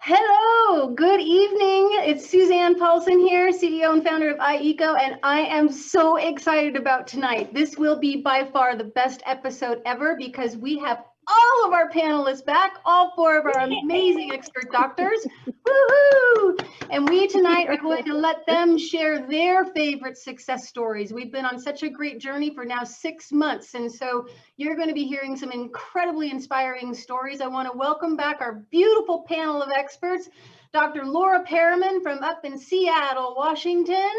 Hello, good evening. It's Suzanne Paulson here, CEO and founder of iEco, and I am so excited about tonight. This will be by far the best episode ever because we have all of our panelists back, all four of our amazing expert doctors. Woohoo! And we tonight are going to let them share their favorite success stories. We've been on such a great journey for now 6 months, and so you're going to be hearing some incredibly inspiring stories. I want to welcome back our beautiful panel of experts, Dr. Laura Perriman from up in Seattle, Washington,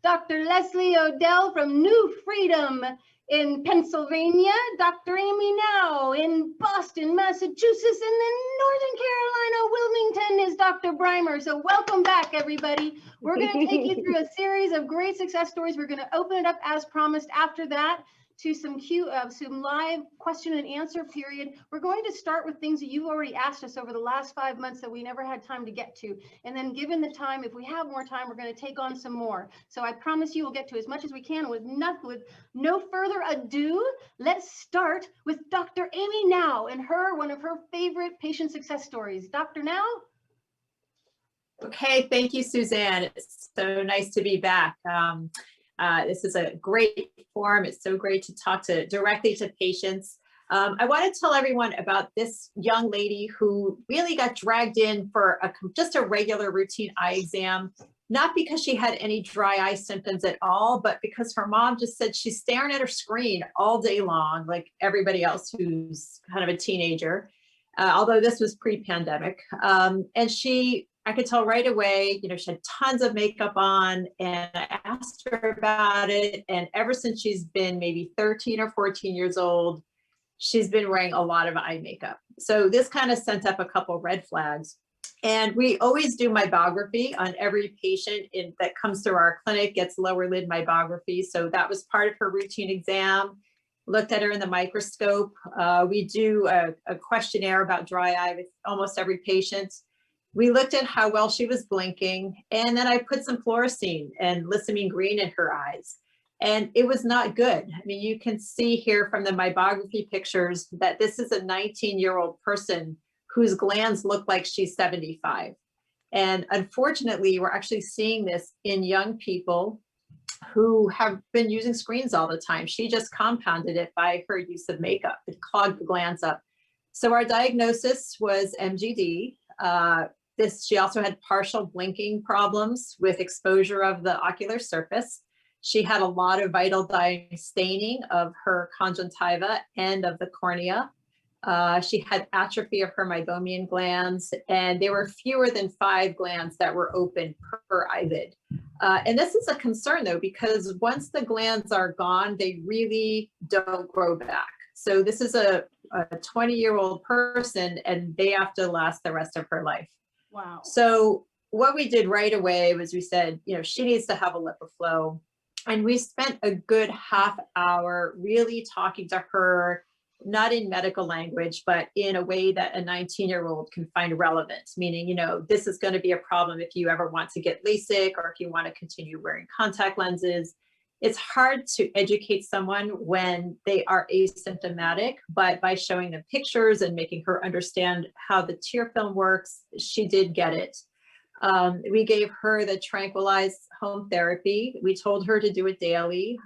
Dr. Leslie Odell from New Freedom in Pennsylvania, Dr. Amy Now in Boston, Massachusetts, and then Northern Carolina, Wilmington is Dr. Breimer. So welcome back, everybody. We're going to take you through a series of great success stories. We're going to open it up as promised after that to some live question and answer period. We're going to start with things that you've already asked us over the last 5 months that we never had time to get to. And then given the time, if we have more time, we're going to take on some more. So I promise you we'll get to as much as we can with no further ado. Let's start with Dr. Amy Now and one of her favorite patient success stories. Dr. Now? Okay, thank you, Suzanne. It's so nice to be back. This is a great forum. It's so great to talk directly to patients. I want to tell everyone about this young lady who really got dragged in for just a regular routine eye exam, not because she had any dry eye symptoms at all, but because her mom just said she's staring at her screen all day long, like everybody else who's kind of a teenager, although this was pre-pandemic. And I could tell right away, she had tons of makeup on, and I asked her about it. And ever since she's been maybe 13 or 14 years old, she's been wearing a lot of eye makeup. So this kind of sent up a couple red flags. And we always do mybography on every patient that comes through our clinic, gets lower lid mybography. So that was part of her routine exam. Looked at her in the microscope. We do a questionnaire about dry eye with almost every patient. We looked at how well she was blinking, and then I put some fluorescein and lissamine green in her eyes, and it was not good. I mean, you can see here from the mybography pictures that this is a 19-year-old person whose glands look like she's 75. And unfortunately, we're actually seeing this in young people who have been using screens all the time. She just compounded it by her use of makeup. It clogged the glands up. So our diagnosis was MGD. She also had partial blinking problems with exposure of the ocular surface. She had a lot of vital staining of her conjunctiva and of the cornea. She had atrophy of her meibomian glands, and there were fewer than 5 glands that were open per eyelid. And this is a concern, though, because once the glands are gone, they really don't grow back. So this is a 20-year-old person, and they have to last the rest of her life. Wow. So what we did right away was we said, she needs to have a LipiFlow. And we spent a good half hour really talking to her, not in medical language, but in a way that a 19-year-old can find relevant, meaning, this is going to be a problem if you ever want to get LASIK or if you want to continue wearing contact lenses. It's hard to educate someone when they are asymptomatic, but by showing them pictures and making her understand how the tear film works, she did get it. We gave her the tranquilized home therapy. We told her to do it daily.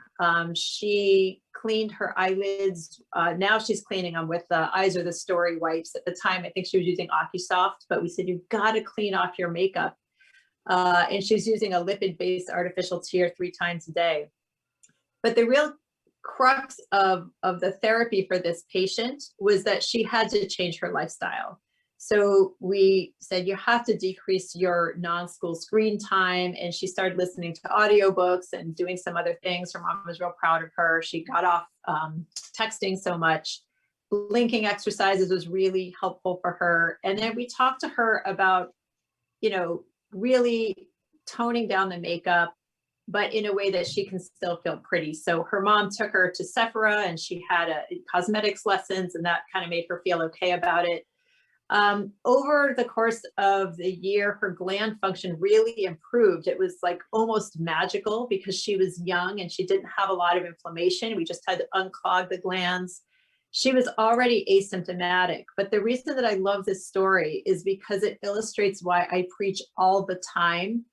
She cleaned her eyelids. Now she's cleaning them with the Eyes Are the Story wipes. At the time, I think she was using OcuSoft, but we said, you've got to clean off your makeup. And she's using a lipid-based artificial tear 3 times a day. But the real crux of the therapy for this patient was that she had to change her lifestyle. So we said, you have to decrease your non-school screen time. And she started listening to audiobooks and doing some other things. Her mom was real proud of her. She got off texting so much. Blinking exercises was really helpful for her. And then we talked to her about, really toning down the makeup, but in a way that she can still feel pretty. So her mom took her to Sephora and she had cosmetics lessons, and that kind of made her feel okay about it. Over the course of the year, her gland function really improved. It was like almost magical because she was young and she didn't have a lot of inflammation. We just had to unclog the glands. She was already asymptomatic, but the reason that I love this story is because it illustrates why I preach all the time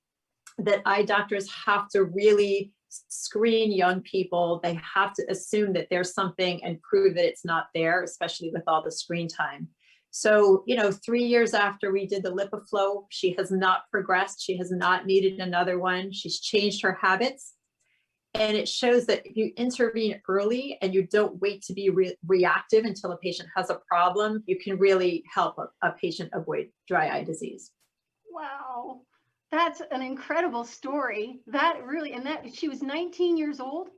that eye doctors have to really screen young people. They have to assume that there's something and prove that it's not there, especially with all the screen time. So, 3 years after we did the LipiFlow, she has not progressed. She has not needed another one. She's changed her habits. And it shows that if you intervene early and you don't wait to be reactive until a patient has a problem, you can really help a patient avoid dry eye disease. Wow. That's an incredible story. That really, and that she was 19 years old.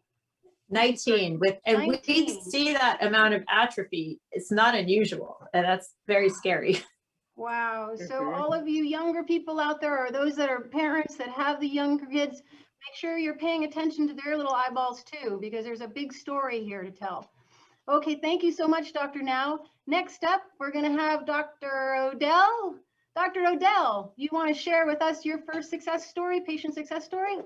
19 and 19. we see that amount of atrophy. It's not unusual, and that's very scary. Wow. So all of you younger people out there, or those that are parents that have the younger kids, make sure you're paying attention to their little eyeballs too, because there's a big story here to tell. Okay, thank you so much, Dr. Now. Next up, we're going to have Dr. Odell. Dr. Odell, you want to share with us your first success story, patient success story?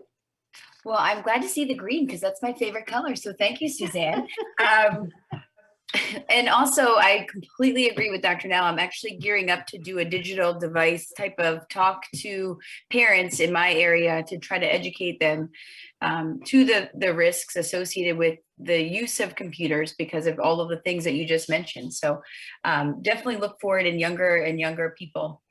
Well, I'm glad to see the green because that's my favorite color. So thank you, Suzanne. And also, I completely agree with Dr. Now. I'm actually gearing up to do a digital device type of talk to parents in my area to try to educate them to the risks associated with the use of computers because of all of the things that you just mentioned. So definitely look forward in younger and younger people.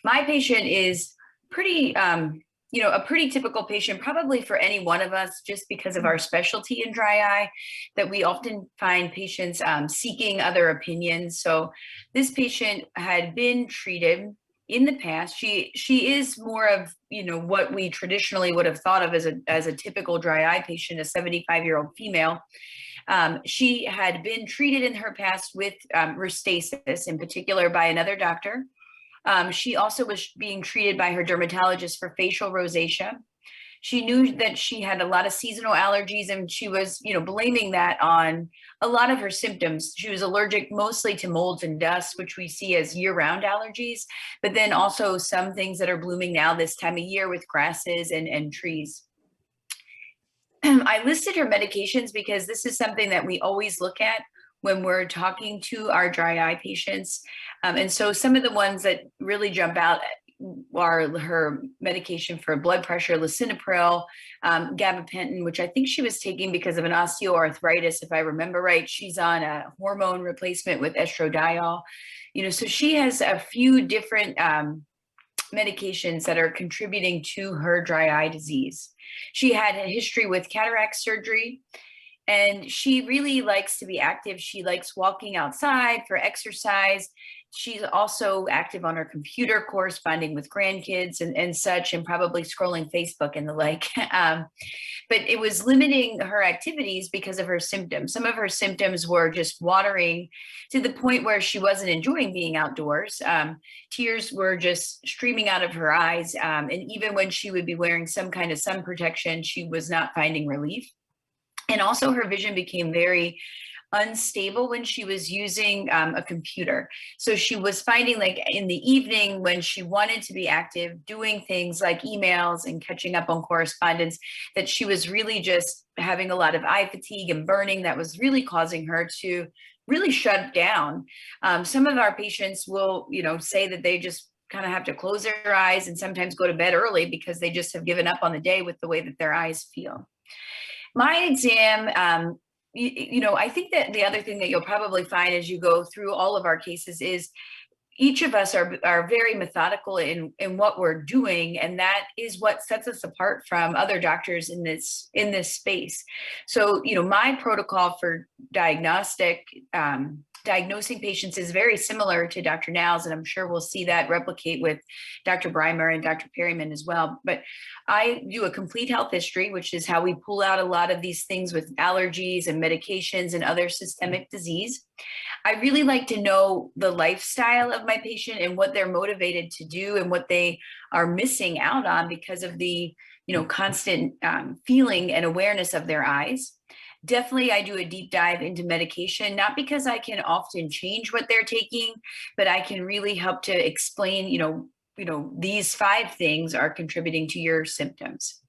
My patient is pretty, a pretty typical patient, probably for any one of us, just because of our specialty in dry eye, that we often find patients seeking other opinions. So this patient had been treated in the past. She is more of, what we traditionally would have thought of as a typical dry eye patient, a 75-year-old female. She had been treated in her past with rosacea, in particular by another doctor. She also was being treated by her dermatologist for facial rosacea. She knew that she had a lot of seasonal allergies, and she was, blaming that on a lot of her symptoms. She was allergic mostly to molds and dust, which we see as year-round allergies, but then also some things that are blooming now this time of year with grasses and trees. I listed her medications because this is something that we always look at when we're talking to our dry eye patients. And so some of the ones that really jump out are her medication for blood pressure, lisinopril, gabapentin, which I think she was taking because of an osteoarthritis, if I remember right. She's on a hormone replacement with estradiol. So she has a few different medications that are contributing to her dry eye disease. She had a history with cataract surgery, and she really likes to be active. She likes walking outside for exercise. She's also active on her computer, corresponding with grandkids and such, and probably scrolling Facebook and the like. But it was limiting her activities because of her symptoms. Some of her symptoms were just watering to the point where she wasn't enjoying being outdoors. Tears were just streaming out of her eyes. And even when she would be wearing some kind of sun protection, she was not finding relief. And also her vision became very unstable when she was using a computer. So she was finding, like, in the evening when she wanted to be active, doing things like emails and catching up on correspondence, that she was really just having a lot of eye fatigue and burning that was really causing her to really shut down. Some of our patients will, say that they just kind of have to close their eyes and sometimes go to bed early because they just have given up on the day with the way that their eyes feel. My exam, I think that the other thing that you'll probably find as you go through all of our cases is each of us are very methodical in what we're doing, and that is what sets us apart from other doctors in this space. So, my protocol for diagnosing patients is very similar to Dr. Now's, and I'm sure we'll see that replicate with Dr. Breimer and Dr. Perryman as well. But I do a complete health history, which is how we pull out a lot of these things with allergies and medications and other systemic disease. I really like to know the lifestyle of my patient and what they're motivated to do and what they are missing out on because of the, constant feeling and awareness of their eyes. Definitely, I do a deep dive into medication, not because I can often change what they're taking, but I can really help to explain, these 5 things are contributing to your symptoms.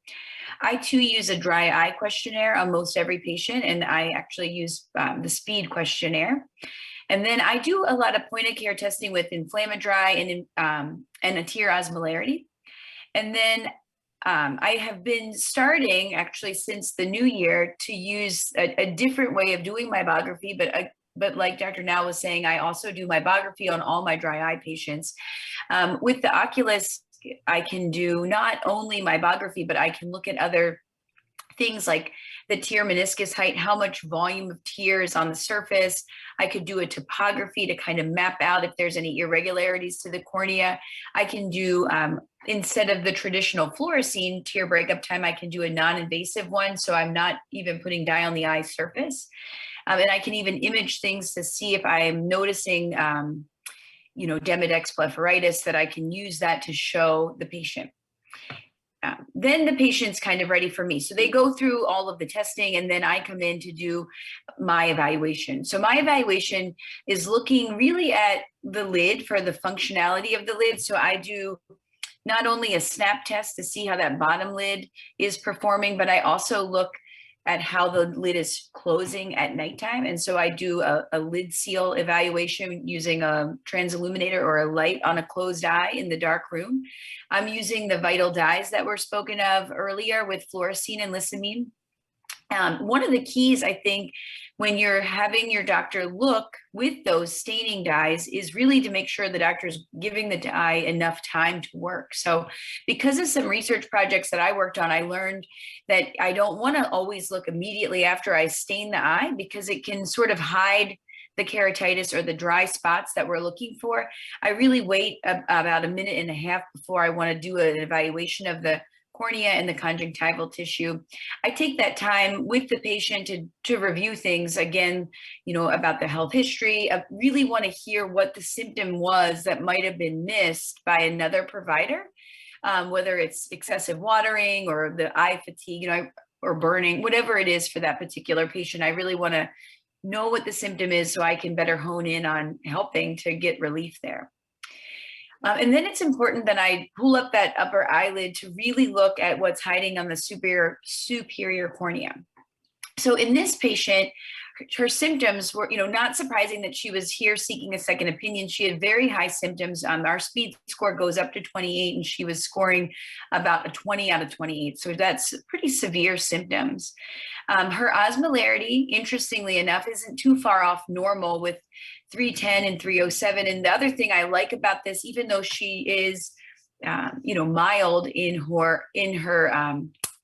I too use a dry eye questionnaire on most every patient, and I actually use the speed questionnaire. And then I do a lot of point of care testing with Inflammadry and a tear osmolarity. And then I have been starting actually since the new year to use a different way of doing mybography, but like Dr. Now was saying, I also do mybography on all my dry eye patients. With the Oculus, I can do not only mybography, but I can look at other things like the tear meniscus height, how much volume of tear is on the surface. I could do a topography to kind of map out if there's any irregularities to the cornea. I can do, instead of the traditional fluorescein tear breakup time, I can do a non-invasive one. So I'm not even putting dye on the eye surface. And I can even image things to see if I'm noticing, Demodex blepharitis, that I can use that to show the patient. Then the patient's kind of ready for me. So they go through all of the testing, and then I come in to do my evaluation. So my evaluation is looking really at the lid for the functionality of the lid. So I do not only a snap test to see how that bottom lid is performing, but I also look at how the lid is closing at nighttime. And so I do a lid seal evaluation using a transilluminator or a light on a closed eye in the dark room. I'm using the vital dyes that were spoken of earlier with fluorescein and lissamine. One of the keys, I think, when you're having your doctor look with those staining dyes is really to make sure the doctor's giving the dye enough time to work. So because of some research projects that I worked on, I learned that I don't want to always look immediately after I stain the eye, because it can sort of hide the keratitis or the dry spots that we're looking for. I really wait about a minute and a half before I want to do an evaluation of the cornea and the conjunctival tissue. I take that time with the patient to review things again, about the health history. I really want to hear what the symptom was that might have been missed by another provider, whether it's excessive watering or the eye fatigue, or burning, whatever it is for that particular patient. I really want to know what the symptom is so I can better hone in on helping to get relief there. And then it's important that I pull up that upper eyelid to really look at what's hiding on the superior cornea. So in this patient, her symptoms were, not surprising that she was here seeking a second opinion. She had very high symptoms. Our speed score goes up to 28, and she was scoring about a 20 out of 28. So that's pretty severe symptoms. Her osmolarity, interestingly enough, isn't too far off normal with 310 and 307. And the other thing I like about this, even though she is, mild in her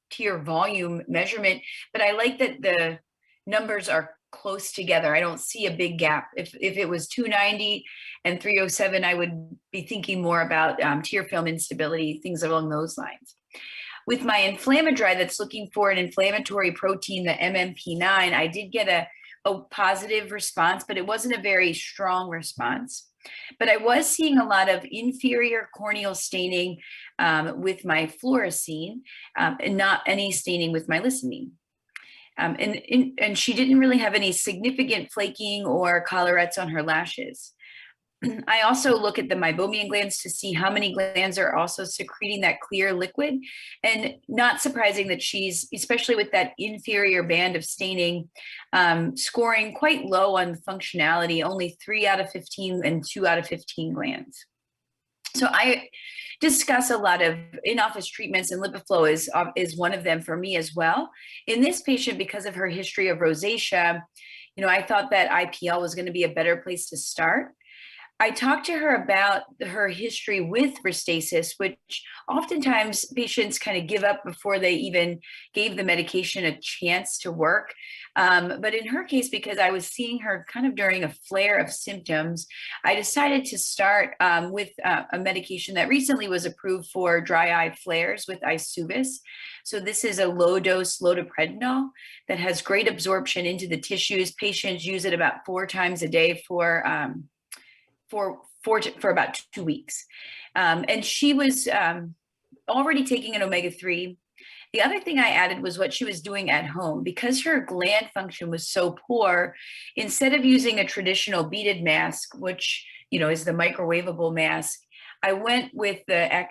tear volume measurement, but I like that the numbers are close together. I don't see a big gap. If it was 290 and 307, I would be thinking more about tear film instability, things along those lines. With my Inflammadry that's looking for an inflammatory protein, the MMP9, I did get a positive response, but it wasn't a very strong response. But I was seeing a lot of inferior corneal staining with my fluorescein, and not any staining with my lissamine. And she didn't really have any significant flaking or collarettes on her lashes. I also look at the meibomian glands to see how many glands are also secreting that clear liquid. And not surprising that she's, especially with that inferior band of staining, scoring quite low on functionality, only 3 out of 15 and 2 out of 15 glands. So I discuss a lot of in-office treatments, and LipiFlow is one of them for me as well. In this patient, because of her history of rosacea, I thought that IPL was going to be a better place to start. I talked to her about her history with restasis, which oftentimes patients kind of give up before they even gave the medication a chance to work. But in her case, because I was seeing her kind of during a flare of symptoms, I decided to start with a medication that recently was approved for dry eye flares with Isuvis. So this is a low-dose loteprednol that has great absorption into the tissues. Patients use it about 4 times a day for about 2 weeks. And she was already taking an omega-3. The other thing I added was what she was doing at home. Because her gland function was so poor, instead of using a traditional beaded mask, which is the microwavable mask, I went with the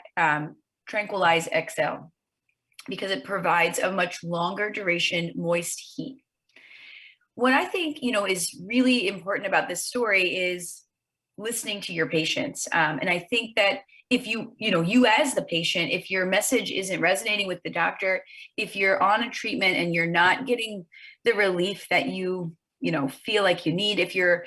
Tranquilize XL. because it provides a much longer duration moist heat. What I think, is really important about this story is listening to your patients. And I think that if you as the patient, if your message isn't resonating with the doctor, if you're on a treatment and you're not getting the relief that you feel like you need, if your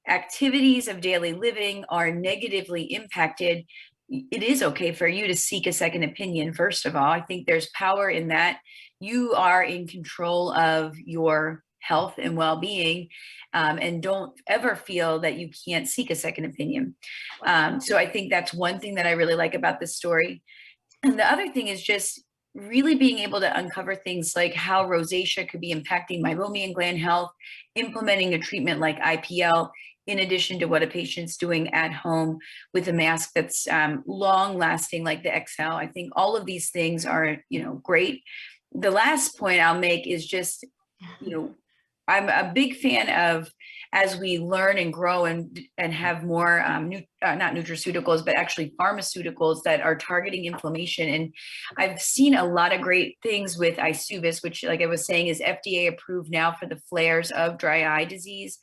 activities of daily living are negatively impacted, it is okay for you to seek a second opinion. First of all, I think there's power in that. You are in control of your health and well-being, and don't ever feel that you can't seek a second opinion. So I think that's one thing that I really like about this story. And the other thing is just really being able to uncover things like how rosacea could be impacting meibomian gland health, implementing a treatment like IPL, in addition to what a patient's doing at home with a mask that's long lasting like the XL. I think all of these things are, great. The last point I'll make is just, I'm a big fan of, as we learn and grow and have more not nutraceuticals, but actually pharmaceuticals that are targeting inflammation. And I've seen a lot of great things with Isuvis, which, like I was saying, is FDA approved now for the flares of dry eye disease.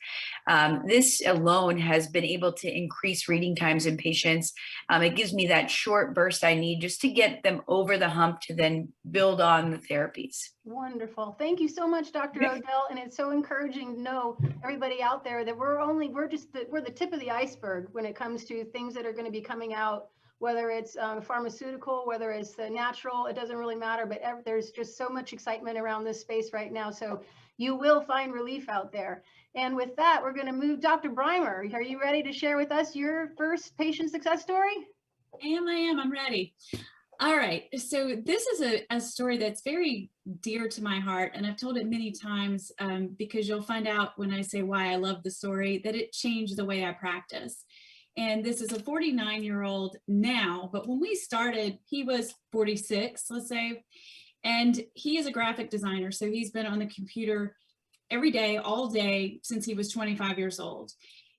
This alone has been able to increase reading times in patients. It gives me that short burst I need just to get them over the hump to then build on the therapies. Wonderful. Thank you so much, Dr. Odell. And it's so encouraging to know, everybody out there, that we're the tip of the iceberg when it comes to things that are going to be coming out, whether it's pharmaceutical, whether it's the natural, it doesn't really matter, but there's just so much excitement around this space right now. So you will find relief out there. And with that, we're going to move Dr. Breimer. Are you ready to share with us your first patient success story? I am. I'm ready. All right. So this is a story that's very dear to my heart, and I've told it many times because you'll find out when I say why I love the story that it changed the way I practice. And this is a 49-year-old now, but when we started, he was 46, let's say, and he is a graphic designer. So he's been on the computer every day, all day, since he was 25 years old.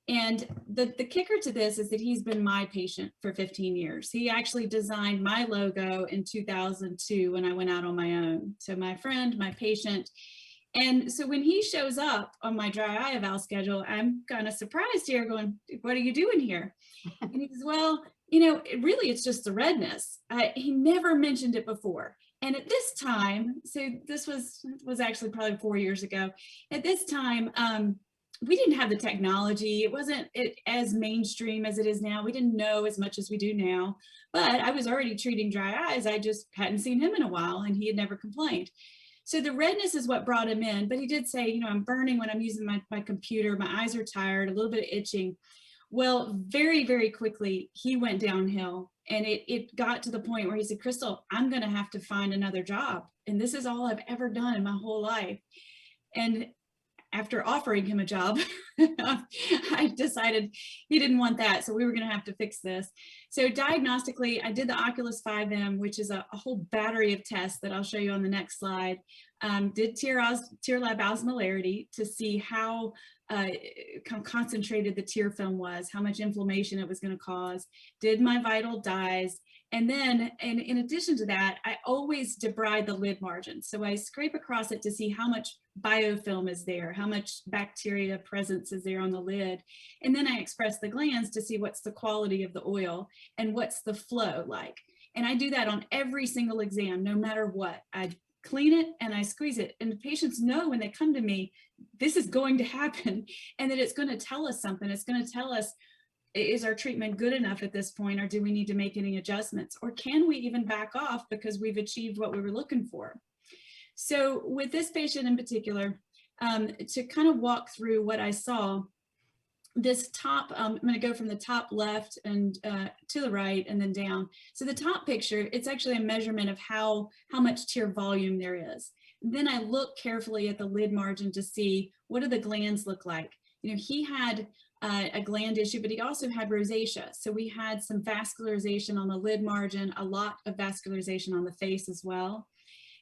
And the kicker to this is that he's been my patient for 15 years. He actually designed my logo in 2002 when I went out on my own. So my friend, my patient. And so when he shows up on my dry eye eval schedule, I'm kind of surprised here going, what are you doing here? And he says, well, it's just the redness. He never mentioned it before. And at this time, so this was actually probably 4 years ago. At this time, we didn't have the technology. It wasn't as mainstream as it is now. We didn't know as much as we do now, but I was already treating dry eyes. I just hadn't seen him in a while and he had never complained. So the redness is what brought him in, but he did say, I'm burning when I'm using my computer. My eyes are tired, a little bit of itching. Well, very, very quickly, he went downhill and it got to the point where he said, Crystal, I'm going to have to find another job. And this is all I've ever done in my whole life. And after offering him a job, I decided he didn't want that. So we were going to have to fix this. So diagnostically, I did the Oculus 5M, which is a whole battery of tests that I'll show you on the next slide. Did tear lab osmolarity to see how concentrated the tear film was, how much inflammation it was going to cause, did my vital dyes. And then, and in addition to that, I always debride the lid margin. So I scrape across it to see how much biofilm is there, how much bacteria presence is there on the lid. And then I express the glands to see what's the quality of the oil and what's the flow like. And I do that on every single exam, no matter what. I clean it and I squeeze it. And the patients know when they come to me, this is going to happen and that it's going to tell us something. It's going to tell us, is our treatment good enough at this point, or do we need to make any adjustments? Or can we even back off because we've achieved what we were looking for? So with this patient in particular, to kind of walk through what I saw, this top, I'm going to go from the top left and to the right and then down. So the top picture, it's actually a measurement of how much tear volume there is. Then I look carefully at the lid margin to see what do the glands look like. He had a gland issue, but he also had rosacea. So we had some vascularization on the lid margin, a lot of vascularization on the face as well.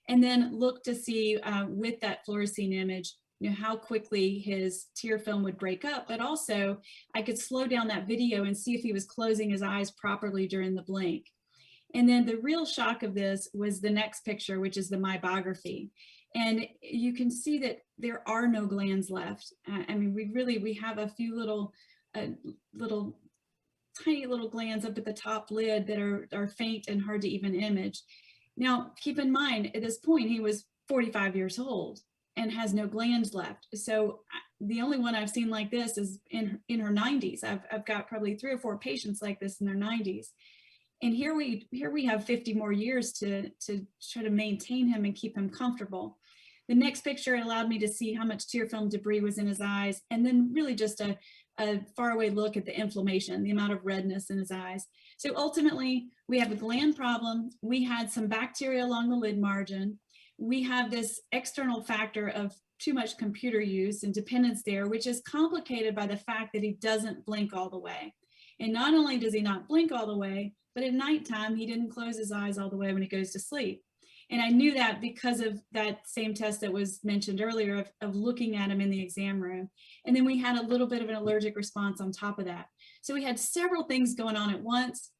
And then look to see with that fluorescein image, how quickly his tear film would break up, but also I could slow down that video and see if he was closing his eyes properly during the blink. And then the real shock of this was the next picture, which is the mybography. And you can see that there are no glands left. I mean, we have a few little tiny little glands up at the top lid that are faint and hard to even image. Now, keep in mind, at this point, he was 45 years old and has no glands left. So the only one I've seen like this is in her 90s. I've got probably 3 or 4 patients like this in their 90s. And here we have 50 more years to try to maintain him and keep him comfortable. The next picture allowed me to see how much tear film debris was in his eyes, and then really just a far away look at the inflammation, the amount of redness in his eyes. So ultimately, we have a gland problem. We had some bacteria along the lid margin. We have this external factor of too much computer use and dependence there, which is complicated by the fact that he doesn't blink all the way. And not only does he not blink all the way, but at nighttime, he didn't close his eyes all the way when he goes to sleep. And I knew that because of that same test that was mentioned earlier of looking at him in the exam room. And then we had a little bit of an allergic response on top of that. So we had several things going on at once.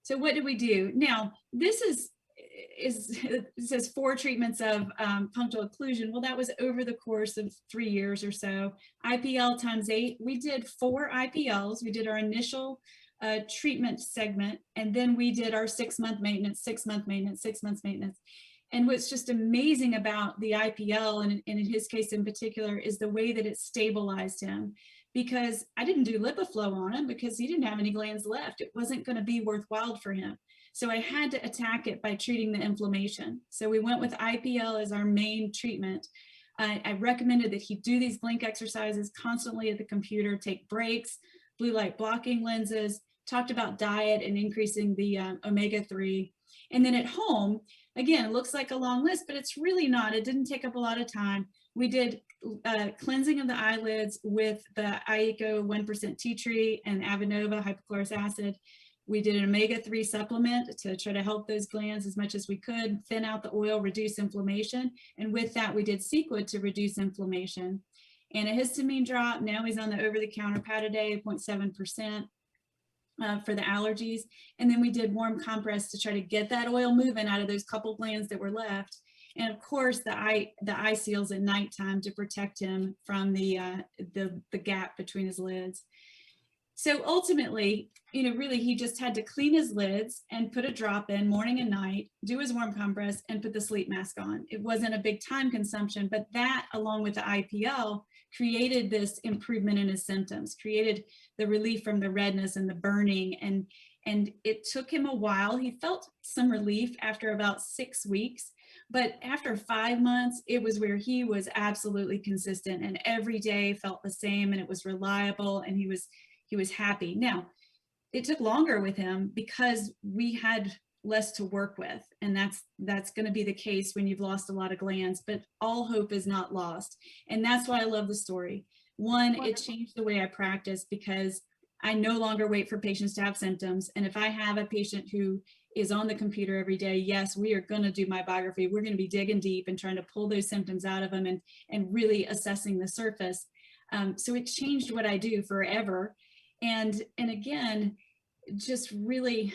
So what did we do? Now, this it says 4 treatments of punctal occlusion. Well, that was over the course of 3 years or so. IPL times 8, we did 4 IPLs. We did our initial treatment segment, and then we did our 6-month maintenance, 6-month maintenance, 6 months maintenance. And what's just amazing about the IPL, and in his case in particular, is the way that it stabilized him. Because I didn't do LipiFlow on him because he didn't have any glands left. It wasn't going to be worthwhile for him. So I had to attack it by treating the inflammation. So we went with IPL as our main treatment. I recommended that he do these blink exercises constantly at the computer, take breaks, blue light blocking lenses, talked about diet and increasing the omega-3. And then at home, again, it looks like a long list, but it's really not. It didn't take up a lot of time. We did cleansing of the eyelids with the IECO 1% tea tree and Avenova hypochlorous acid. We did an omega-3 supplement to try to help those glands as much as we could, thin out the oil, reduce inflammation. And with that, we did Sequid to reduce inflammation. And a histamine drop, now he's on the over-the-counter Pataday, 0.7%. For the allergies. And then we did warm compress to try to get that oil moving out of those couple glands that were left. And of course, the eye seals at nighttime to protect him from the gap between his lids. So ultimately, really he just had to clean his lids and put a drop in morning and night, do his warm compress, and put the sleep mask on. It wasn't a big time consumption, but that, along with the IPL, created this improvement in his symptoms, created the relief from the redness and the burning. And it took him a while. He felt some relief after about 6 weeks, but after 5 months, it was where he was absolutely consistent and every day felt the same, and it was reliable, and he was happy. Now, it took longer with him because we had less to work with, and that's going to be the case when you've lost a lot of glands, but all hope is not lost. And that's why I love the story. One, it changed the way I practice because I no longer wait for patients to have symptoms. And if I have a patient who is on the computer every day, yes, we are going to do mybography. We're going to be digging deep and trying to pull those symptoms out of them and really assessing the surface. So it changed what I do forever. And again, just really,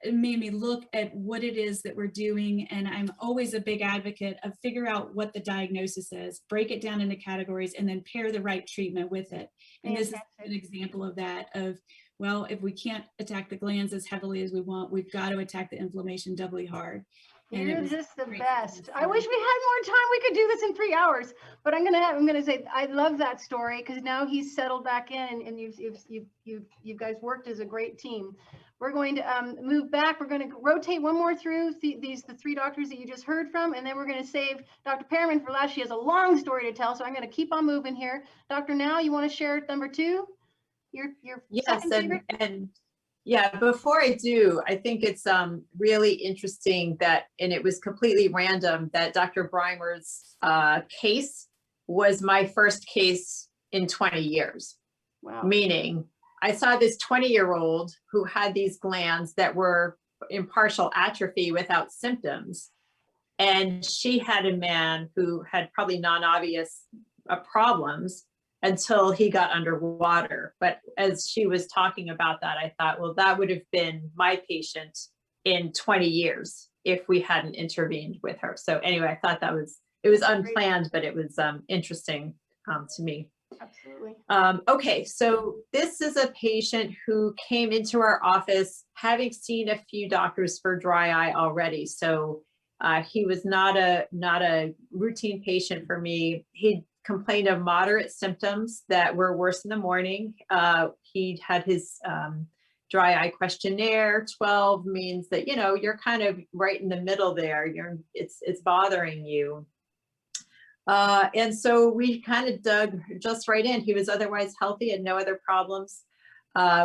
it made me look at what it is that we're doing. And I'm always a big advocate of figure out what the diagnosis is, break it down into categories, and then pair the right treatment with it. And this is an example of that, of, well, if we can't attack the glands as heavily as we want, we've got to attack the inflammation doubly hard. And you're just the best. I wish we had more time. We could do this in 3 hours, but I'm gonna say I love that story because now he's settled back in, and you guys worked as a great team. We're going to move back. We're going to rotate one more through the 3 doctors that you just heard from, and then we're going to save Dr. Pearman for last. She has a long story to tell, so I'm going to keep on moving here. Dr. Now, you want to share number 2? Your yes, second favorite? and yeah, before I do, I think it's really interesting that, and it was completely random, that Dr. Breimer's case was my first case in 20 years. Wow. Meaning I saw this 20-year-old who had these glands that were in partial atrophy without symptoms. And she had a man who had probably non-obvious problems until he got underwater. But as she was talking about that, I thought, well, that would have been my patient in 20 years if we hadn't intervened with her. So anyway, I thought it was unplanned, but it was interesting to me. Absolutely. Okay, so this is a patient who came into our office having seen a few doctors for dry eye already. So he was not a routine patient for me. He complained of moderate symptoms that were worse in the morning. He had his dry eye questionnaire. 12 means that, you know, you're kind of right in the middle there. It's bothering you. And so we kind of dug just right in. He was otherwise healthy and no other problems.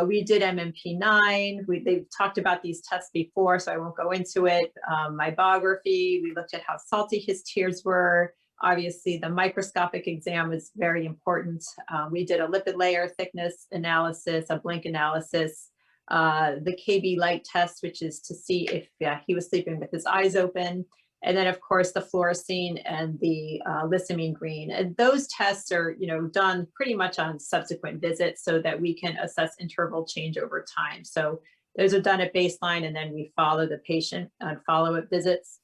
We did MMP9. They've talked about these tests before, so I won't go into it. Mybography, we looked at how salty his tears were. Obviously, the microscopic exam was very important. We did a lipid layer thickness analysis, a blink analysis, the KB light test, which is to see if he was sleeping with his eyes open. And then, of course, the fluorescein and the lissamine green. And those tests are, you know, done pretty much on subsequent visits so that we can assess interval change over time. So those are done at baseline, and then we follow the patient on follow-up visits.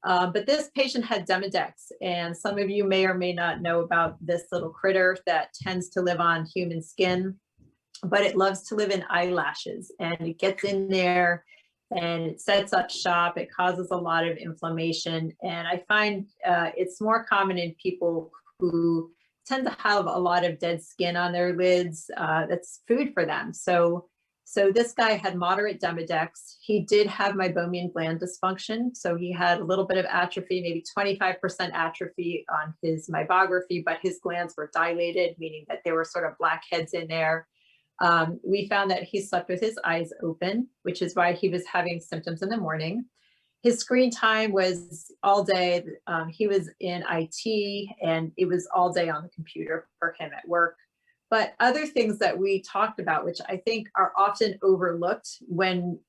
But this patient had Demodex, and some of you may or may not know about this little critter that tends to live on human skin, but it loves to live in eyelashes, and it gets in there and it sets up shop. It causes a lot of inflammation. And I find it's more common in people who tend to have a lot of dead skin on their lids. That's food for them. So this guy had moderate Demodex. He did have meibomian gland dysfunction. So he had a little bit of atrophy, maybe 25% atrophy on his mybography, but his glands were dilated, meaning that there were sort of blackheads in there. We found that he slept with his eyes open, which is why he was having symptoms in the morning. His screen time was all day. He was in IT, and it was all day on the computer for him at work. But other things that we talked about, which I think are often overlooked when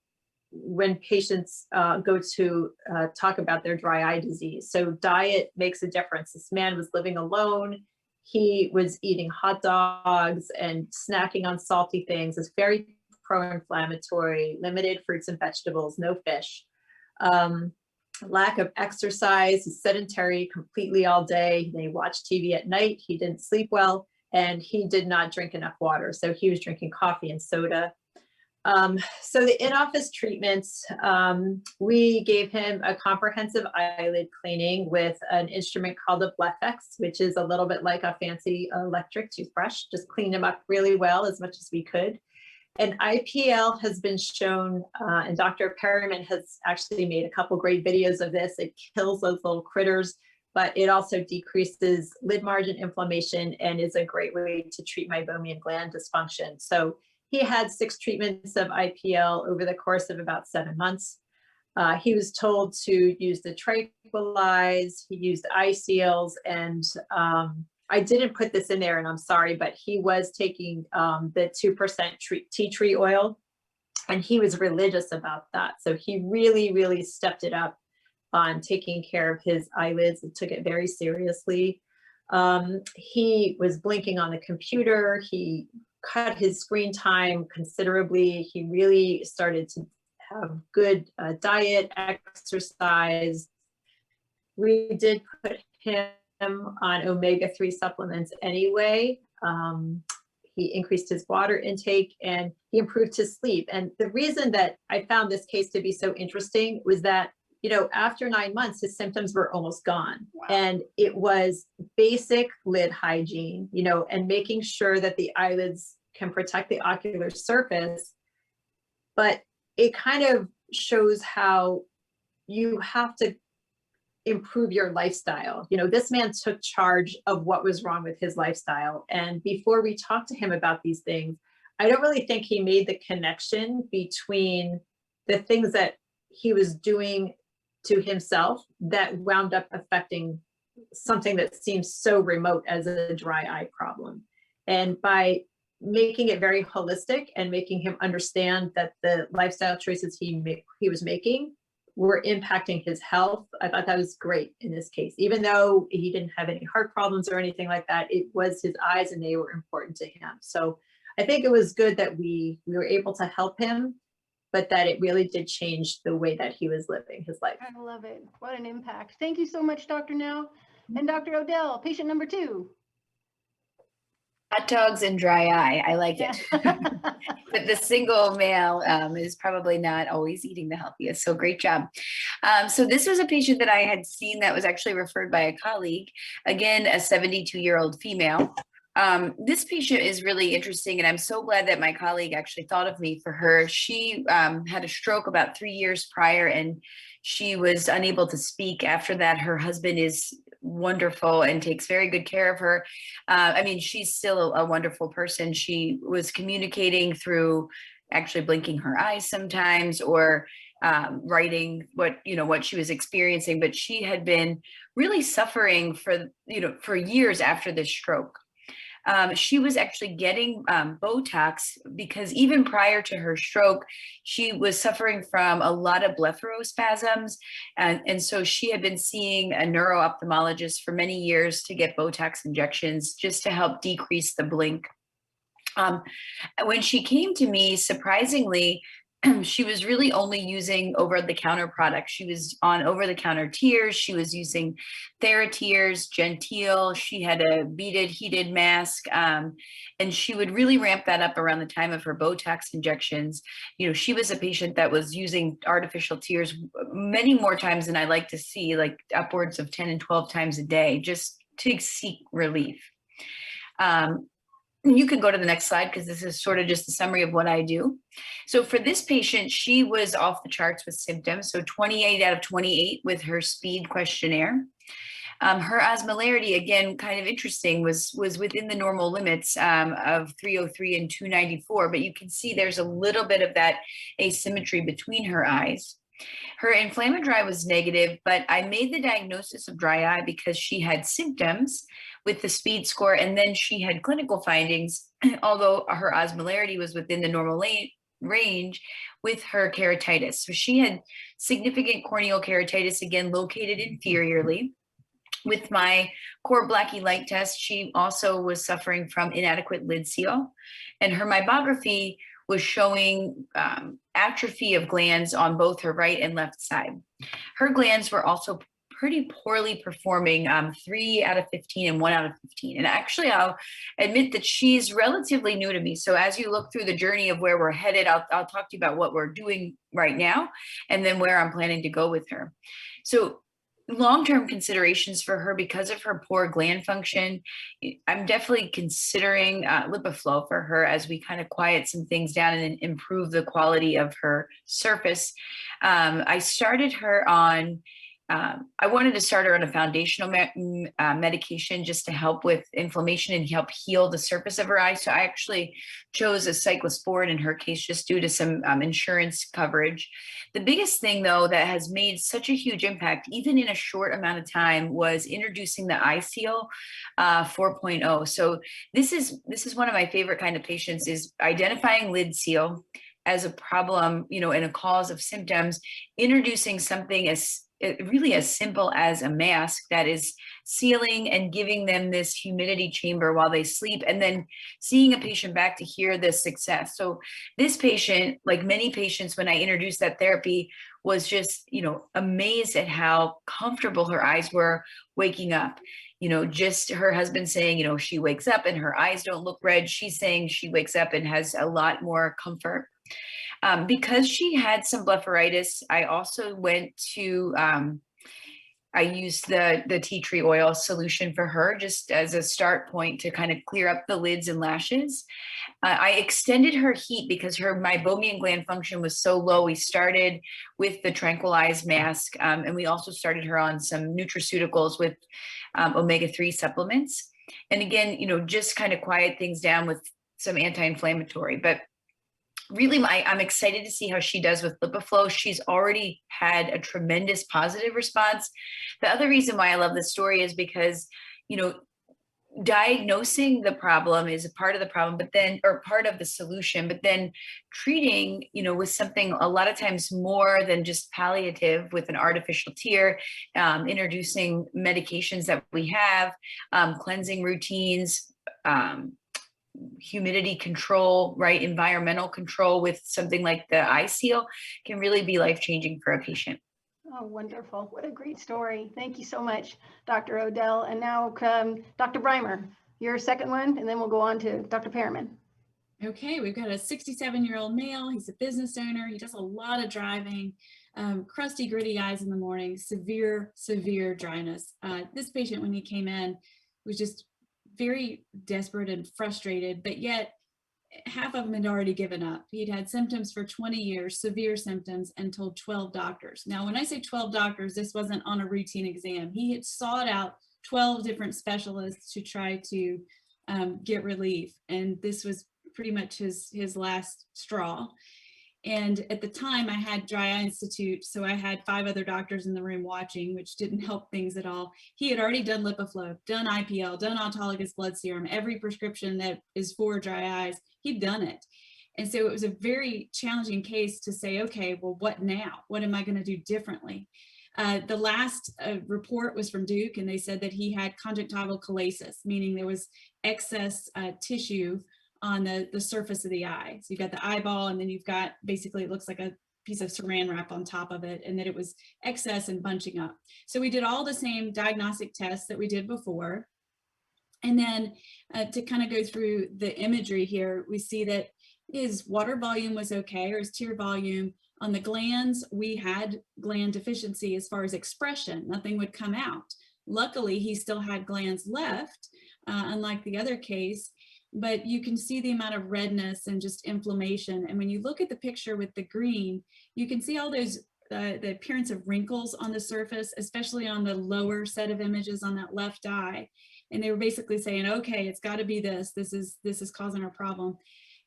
patients go to talk about their dry eye disease. So diet makes a difference. This man was living alone. He was eating hot dogs and snacking on salty things. It's very pro-inflammatory, limited fruits and vegetables, no fish. Lack of exercise, he's sedentary completely all day. He watched TV at night. He didn't sleep well, and he did not drink enough water. So he was drinking coffee and soda. So the in-office treatments, we gave him a comprehensive eyelid cleaning with an instrument called a Blefex, which is a little bit like a fancy electric toothbrush. Just cleaned him up really well as much as we could. And IPL has been shown, and Dr. Perryman has actually made a couple great videos of this. It kills those little critters, but it also decreases lid margin inflammation and is a great way to treat meibomian gland dysfunction. So he had 6 treatments of IPL over the course of about 7 months. He was told to use the Tranquilize, he used eye seals, and I didn't put this in there, and I'm sorry, but he was taking the 2% tea tree oil, and he was religious about that. So he really, really stepped it up on taking care of his eyelids and took it very seriously. He was blinking on the computer. He cut his screen time considerably. He really started to have good diet, exercise. We did put him on omega-3 supplements anyway. He increased his water intake and he improved his sleep. And the reason that I found this case to be so interesting was that, you know, after 9 months, his symptoms were almost gone. Wow. And it was basic lid hygiene, you know, and making sure that the eyelids can protect the ocular surface. But it kind of shows how you have to improve your lifestyle. You know, this man took charge of what was wrong with his lifestyle. And before we talked to him about these things, I don't really think he made the connection between the things that he was doing to himself that wound up affecting something that seems so remote as a dry eye problem. And by making it very holistic and making him understand that the lifestyle choices he was making were impacting his health, I thought that was great in this case. Even though he didn't have any heart problems or anything like that, it was his eyes and they were important to him. So I think it was good that we were able to help him. but that it really did change the way that he was living his life. I love it. What an impact. Thank you so much, Dr. Now. And Dr. Odell, patient number 2. Hot dogs and dry eye. I like it. Yeah. But the single male is probably not always eating the healthiest. So great job. So this was a patient that I had seen that was actually referred by a colleague. Again, a 72-year-old female. This patient is really interesting, and I'm so glad that my colleague actually thought of me for her. She had a stroke about 3 years prior, and she was unable to speak. After that, her husband is wonderful and takes very good care of her. I mean, she's still a wonderful person. She was communicating through actually blinking her eyes sometimes, or writing what she was experiencing, but she had been really suffering for years after this stroke. She was actually getting Botox because even prior to her stroke, she was suffering from a lot of blepharospasms. And so she had been seeing a neuro-ophthalmologist for many years to get Botox injections just to help decrease the blink. When she came to me, surprisingly, she was really only using over-the-counter products. She was on over-the-counter tears. She was using TheraTears, Genteel. She had a beaded, heated mask, and she would really ramp that up around the time of her Botox injections. She was a patient that was using artificial tears many more times than I like to see, like upwards of 10 and 12 times a day, just to seek relief. You can go to the next slide because this is sort of just a summary of what I do. So for this patient, she was off the charts with symptoms. So 28 out of 28 with her speed questionnaire. Her osmolarity, again, kind of interesting, was within the normal limits of 303 and 294, but you can see there's a little bit of that asymmetry between her eyes. Her inflammatory was negative, but I made the diagnosis of dry eye because she had symptoms with the speed score, and then she had clinical findings, although her osmolarity was within the normal range with her keratitis. So she had significant corneal keratitis, again, located inferiorly. With my core Blackie light test, she also was suffering from inadequate lid seal, and her meibography was showing atrophy of glands on both her right and left side. Her glands were also pretty poorly performing, 3 out of 15 and 1 out of 15. And actually, I'll admit that she's relatively new to me. So as you look through the journey of where we're headed, I'll talk to you about what we're doing right now, and then where I'm planning to go with her. So long-term considerations for her, because of her poor gland function, I'm definitely considering LipiFlow for her as we kind of quiet some things down and improve the quality of her surface. I started her on I wanted to start her on a foundational medication just to help with inflammation and help heal the surface of her eye. So I actually chose a cyclosporin in her case, just due to some insurance coverage. The biggest thing, though, that has made such a huge impact, even in a short amount of time, was introducing the eye seal 4.0. So this is one of my favorite kind of patients, is identifying lid seal as a problem, and a cause of symptoms, introducing something really as simple as a mask that is sealing and giving them this humidity chamber while they sleep, and then seeing a patient back to hear the success. So this patient, like many patients, when I introduced that therapy, was just, amazed at how comfortable her eyes were waking up. Just her husband saying, she wakes up and her eyes don't look red. She's saying she wakes up and has a lot more comfort. Because she had some blepharitis, I also went to, I used the tea tree oil solution for her just as a start point to kind of clear up the lids and lashes. I extended her heat because her meibomian gland function was so low. We started with the tranquilized mask, and we also started her on some nutraceuticals with omega-3 supplements. And again, just kind of quiet things down with some anti-inflammatory. But really, I'm excited to see how she does with LipiFlow. She's already had a tremendous positive response. The other reason why I love this story is because, diagnosing the problem is a part of the problem, or part of the solution, but then treating, with something a lot of times more than just palliative with an artificial tear, introducing medications that we have, cleansing routines, humidity control, right? Environmental control with something like the eye seal can really be life-changing for a patient. Oh, wonderful. What a great story. Thank you so much, Dr. Odell. And now, Dr. Breimer, your second one, and then we'll go on to Dr. Perriman. Okay, we've got a 67-year-old male. He's a business owner. He does a lot of driving, crusty, gritty eyes in the morning, severe, severe dryness. This patient, when he came in, was just very desperate and frustrated, but yet half of them had already given up. He'd had symptoms for 20 years, severe symptoms, and told 12 doctors. Now, when I say 12 doctors, this wasn't on a routine exam. He had sought out 12 different specialists to try to get relief, and this was pretty much his last straw. And at the time I had dry eye institute, so I had 5 other doctors in the room watching, which didn't help things at all. He had already done LipiFlow, done IPL, done autologous blood serum, every prescription that is for dry eyes, he'd done it. And so it was a very challenging case to say, okay, well, what now? What am I going to do differently? The last report was from Duke, and they said that he had conjunctival chalasis, meaning there was excess tissue on the surface of the eye. So you've got the eyeball, and then you've got, basically it looks like a piece of saran wrap on top of it, and that it was excess and bunching up. So we did all the same diagnostic tests that we did before. And then to kind of go through the imagery here, we see that his water volume was okay, or his tear volume. On the glands, we had gland deficiency as far as expression. Nothing would come out. Luckily, he still had glands left, unlike the other case. But you can see the amount of redness and just inflammation. And when you look at the picture with the green, you can see all those, the appearance of wrinkles on the surface, especially on the lower set of images on that left eye. And they were basically saying, okay, it's got to be this. This is causing our problem.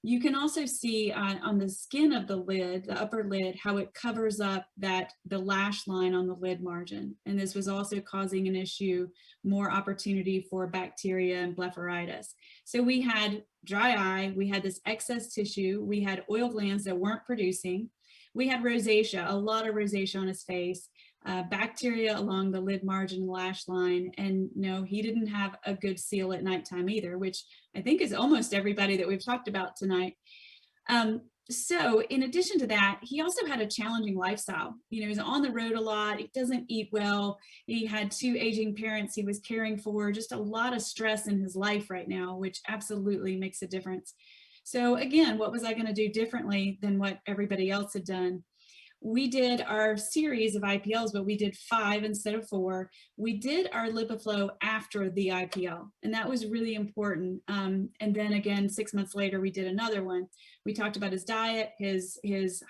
You can also see on the skin of the lid, the upper lid, how it covers up the lash line on the lid margin. And this was also causing an issue, more opportunity for bacteria and blepharitis. So we had dry eye, we had this excess tissue, we had oil glands that weren't producing, we had rosacea, a lot of rosacea on his face, bacteria along the lid margin lash line, and no, he didn't have a good seal at nighttime either, which I think is almost everybody that we've talked about tonight. So in addition to that, he also had a challenging lifestyle. You know, he's on the road a lot, he doesn't eat well, he had 2 aging parents he was caring for, just a lot of stress in his life right now, which absolutely makes a difference. So again, what was I going to do differently than what everybody else had done? We did our series of IPLs, but we did 5 instead of 4. We did our LipiFlow after the IPL, and that was really important. And then again, 6 months later, we did another one. We talked about his diet, his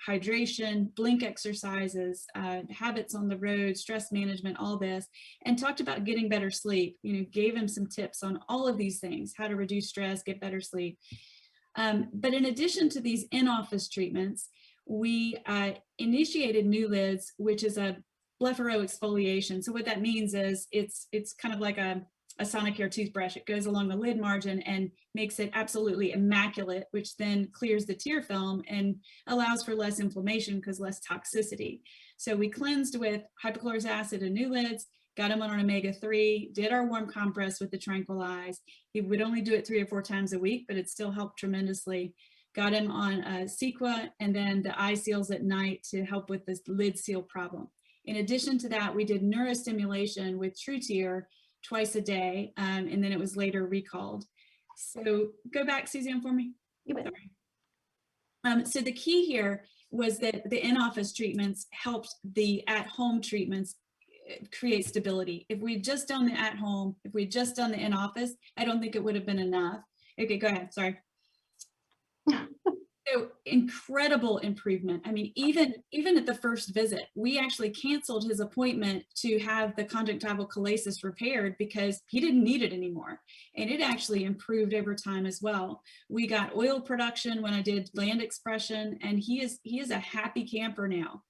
hydration, blink exercises, habits on the road, stress management, all this, and talked about getting better sleep. You know, gave him some tips on all of these things, how to reduce stress, get better sleep. But in addition to these in-office treatments, we initiated new lids, which is a blepharoexfoliation. So what that means is it's kind of like a Sonicare toothbrush. It goes along the lid margin and makes it absolutely immaculate, which then clears the tear film and allows for less inflammation because less toxicity. So we cleansed with hypochlorous acid and new lids, got him on an omega-3, did our warm compress with the Tranquilize. He would only do it 3 or 4 times a week, but it still helped tremendously. Got him on Sequa, and then the eye seals at night to help with this lid seal problem. In addition to that, we did neurostimulation with TrueTear twice a day, and then it was later recalled. So go back, Suzanne, for me. Sorry. So the key here was that the in-office treatments helped the at-home treatments create stability. If we'd just done the at-home, if we'd just done the in-office, I don't think it would have been enough. Okay, go ahead, sorry. So incredible improvement. I mean, even at the first visit, we actually canceled his appointment to have the conjunctival chalasis repaired because he didn't need it anymore. And it actually improved over time as well. We got oil production when I did gland expression, and he is a happy camper now.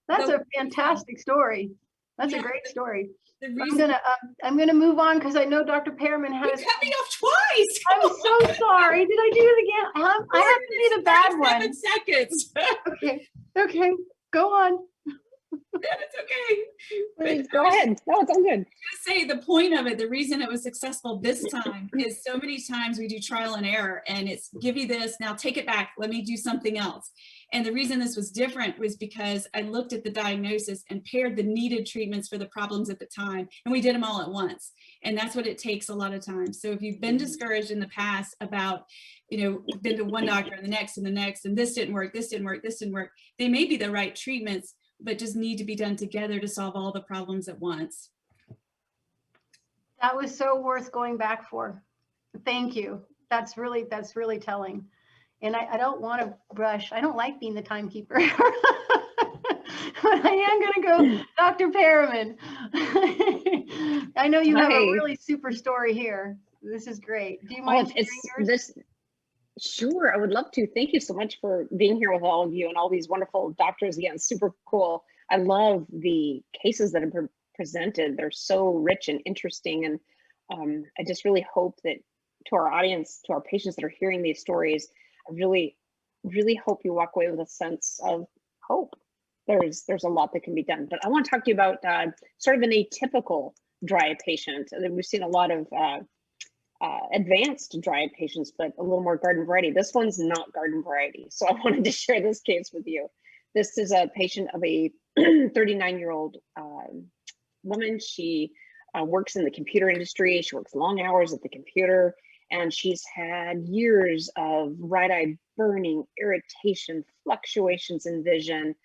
That's a fantastic story. That's a great story. I'm gonna move on because I know Dr. Perriman has. You cut me off twice. I'm so sorry. Did I do it again? I have to be the bad one. 7 seconds. Okay, go on. It's okay. Please But go ahead. No, it's all good. to say the point of it, the reason it was successful this time is so many times we do trial and error, and it's give you this, now take it back, let me do something else. And the reason this was different was because I looked at the diagnosis and paired the needed treatments for the problems at the time, and we did them all at once. And that's what it takes a lot of times. So if you've been discouraged in the past about, been to one doctor and the next, and this didn't work, this didn't work, this didn't work, they may be the right treatments, but just need to be done together to solve all the problems at once. That was so worth going back for. Thank you. That's really telling. And I don't want to rush. I don't like being the timekeeper. But I am going to go Dr. Perriman. I know you have a Hi. really super story here. This is great. Do you mind sharing yours? Sure, I would love to. Thank you so much for being here with all of you and all these wonderful doctors. Again, super cool. I love the cases that have been presented. They're so rich and interesting. And I just really hope that to our audience, to our patients that are hearing these stories, I really, really hope you walk away with a sense of hope. There's a lot that can be done. But I want to talk to you about sort of an atypical dry eye patient. We've seen a lot of advanced dry eye patients, but a little more garden variety. This one's not garden variety. So I wanted to share this case with you. This is a patient of a 39-year-old woman. She works in the computer industry. She works long hours at the computer, and she's had years of right eye burning, irritation, fluctuations in vision,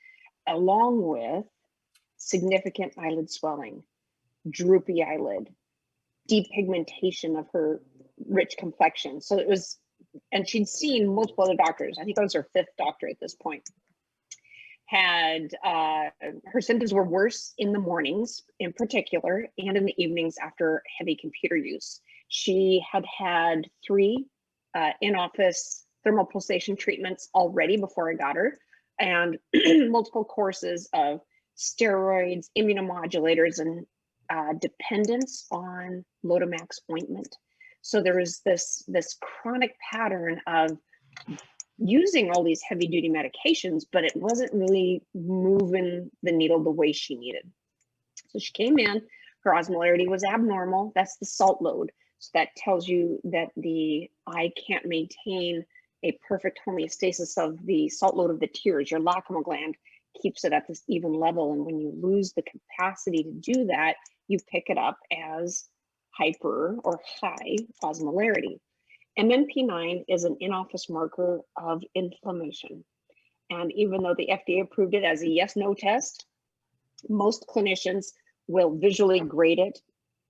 along with significant eyelid swelling, droopy eyelid, depigmentation of her rich complexion. So it was, and she'd seen multiple other doctors. I think that was her 5th doctor at this point. Had her symptoms were worse in the mornings in particular, and in the evenings after heavy computer use. She had had 3 in-office thermal pulsation treatments already before I got her, and multiple courses of steroids, immunomodulators, and dependence on Lotamax ointment. So there was this chronic pattern of using all these heavy duty medications, but it wasn't really moving the needle the way she needed. So she came in, her osmolarity was abnormal. That's the salt load. So that tells you that the eye can't maintain a perfect homeostasis of the salt load of the tears. Your lacrimal gland keeps it at this even level. And when you lose the capacity to do that, you pick it up as hyper or high osmolarity. MMP9 is an in-office marker of inflammation. And even though the FDA approved it as a yes/no test, most clinicians will visually grade it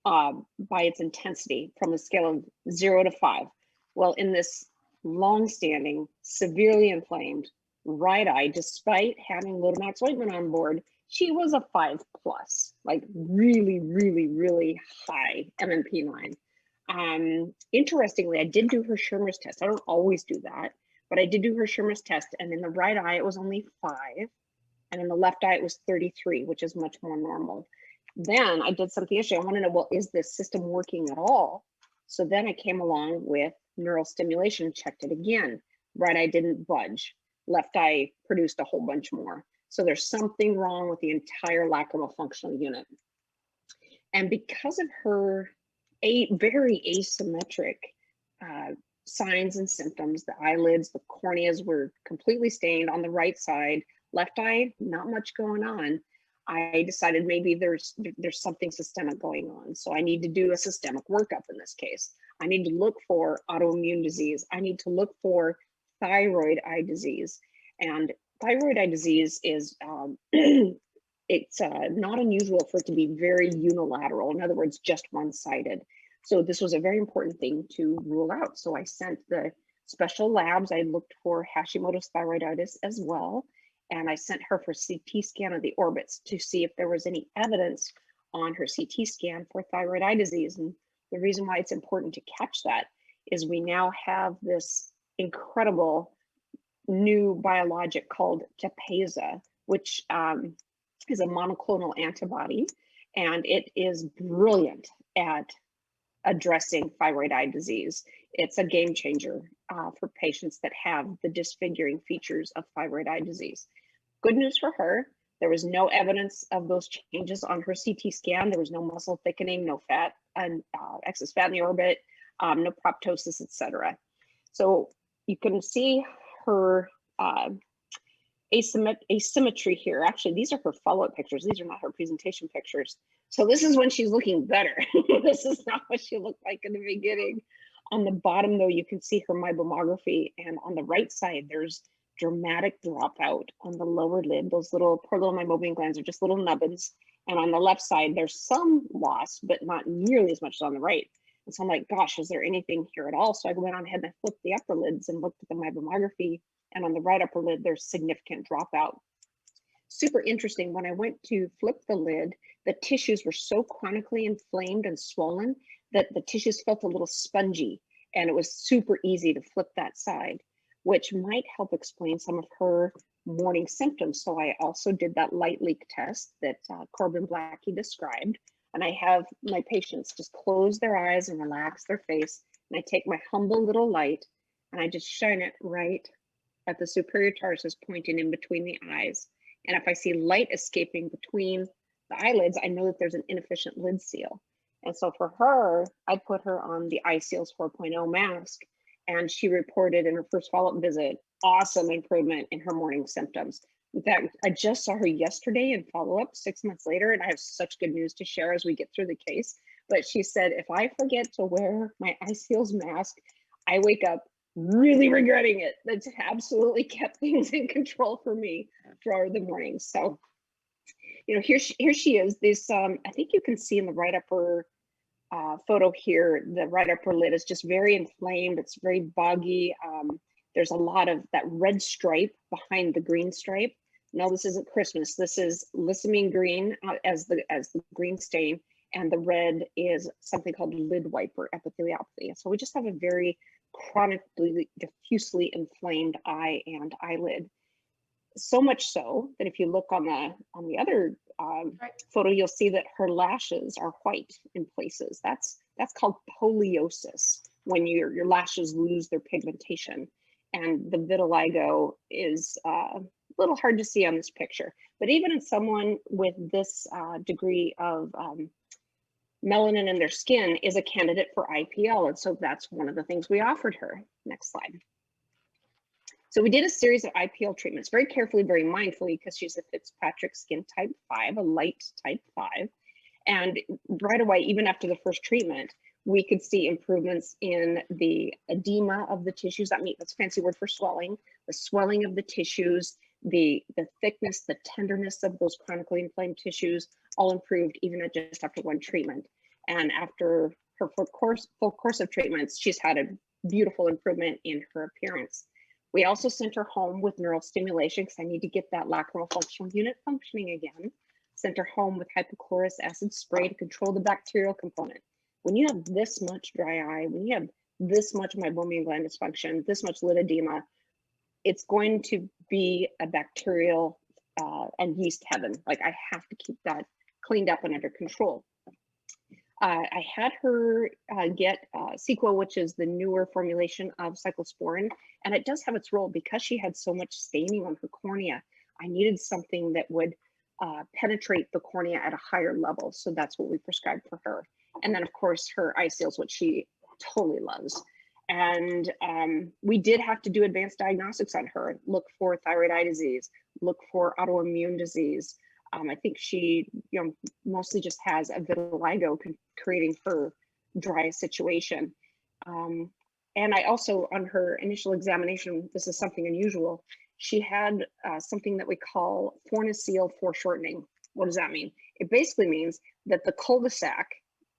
by its intensity from a scale of 0 to 5. Well, in this long-standing, severely inflamed right eye, despite having Lotamax ointment on board, she was a 5+, like really, really, really high MMP9. Interestingly, I did do her Schirmer's test. I don't always do that, but I did do her Schirmer's test, and in the right eye, it was only 5, and in the left eye, it was 33, which is much more normal. Then I did something yesterday. I want to know, well, is this system working at all? So then I came along with neural stimulation, checked it again. Right eye didn't budge. Left eye produced a whole bunch more. So there's something wrong with the entire lacrimal functional unit. And because of her very asymmetric signs and symptoms, the eyelids, the corneas were completely stained on the right side. Left eye, not much going on. I decided maybe there's something systemic going on. So I need to do a systemic workup in this case. I need to look for autoimmune disease. I need to look for thyroid eye disease. And thyroid eye disease is, it's not unusual for it to be very unilateral. In other words, just one-sided. So this was a very important thing to rule out. So I sent the special labs. I looked for Hashimoto's thyroiditis as well. And I sent her for CT scan of the orbits to see if there was any evidence on her CT scan for thyroid eye disease. And the reason why it's important to catch that is we now have this incredible new biologic called Tepeza, which is a monoclonal antibody, and it is brilliant at addressing thyroid eye disease. It's a game changer for patients that have the disfiguring features of thyroid eye disease. Good news for her, There was no evidence of those changes on her CT scan. There was no muscle thickening, no fat and excess fat in the orbit, no proptosis, etc. So you can see her asymmetry here. Actually, these are her follow-up pictures. These are not her presentation pictures. So this is when she's looking better. This is not what she looked like in the beginning. On the bottom, though, you can see her mybomography, and on the right side, there's dramatic dropout on the lower lid. Those little poor little meibomian glands are just little nubbins. And on the left side, there's some loss, but not nearly as much as on the right. And so I'm like, gosh, is there anything here at all? So I went on ahead and I flipped the upper lids and looked at the mybomography. And on the right upper lid, there's significant dropout. Super interesting. When I went to flip the lid, the tissues were so chronically inflamed and swollen that the tissues felt a little spongy, and it was super easy to flip that side, which might help explain some of her morning symptoms. So I also did that light leak test that Corbin Blackie described. And I have my patients just close their eyes and relax their face. And I take my humble little light and I just shine it right at the superior tarsus pointing in between the eyes. And if I see light escaping between the eyelids, I know that there's an inefficient lid seal. And so for her, I put her on the iSeals 4.0 mask, and she reported in her first follow-up visit, awesome improvement in her morning symptoms. In fact, I just saw her yesterday in follow-up 6 months later, and I have such good news to share as we get through the case. But she said, if I forget to wear my iSeals mask, I wake up really regretting it. That's absolutely kept things in control for me throughout the morning. So, you know, here she is. This, I think you can see in the right upper photo here, the right upper lid is just very inflamed. It's very boggy. There's a lot of that red stripe behind the green stripe. No, this isn't Christmas. This is lissamine green as the green stain, and the red is something called lid wiper epitheliopathy. And so we just have a very chronically diffusely inflamed eye and eyelid. So much so that if you look on the other photo, you'll see that her lashes are white in places. That's called poliosis, when your lashes lose their pigmentation. And the vitiligo is a little hard to see on this picture. But even in someone with this degree of melanin in their skin is a candidate for IPL. And so that's one of the things we offered her. Next slide. So we did a series of IPL treatments very carefully, very mindfully, because she's a Fitzpatrick skin type 5, a light type 5. And right away, even after the first treatment, we could see improvements in the edema of the tissues. That's a fancy word for swelling, the swelling of the tissues, the thickness, the tenderness of those chronically inflamed tissues, all improved even just after one treatment. And after her full course of treatments, she's had a beautiful improvement in her appearance. We also sent her home with neural stimulation because I need to get that lacrimal functional unit functioning again. Sent her home with hypochlorous acid spray to control the bacterial component. When you have this much dry eye, when you have this much meibomian gland dysfunction, this much lid edema, it's going to be a bacterial and yeast heaven. Like, I have to keep that cleaned up and under control. I had her get Sequa, which is the newer formulation of cyclosporin, and it does have its role because she had so much staining on her cornea. I needed something that would penetrate the cornea at a higher level, so that's what we prescribed for her. And then, of course, her iSeals, which she totally loves. And we did have to do advanced diagnostics on her, look for thyroid eye disease, look for autoimmune disease. I think she, mostly just has a vitiligo creating her dry situation. And I also, on her initial examination, this is something unusual, she had something that we call fornicele foreshortening. What does that mean? It basically means that the cul-de-sac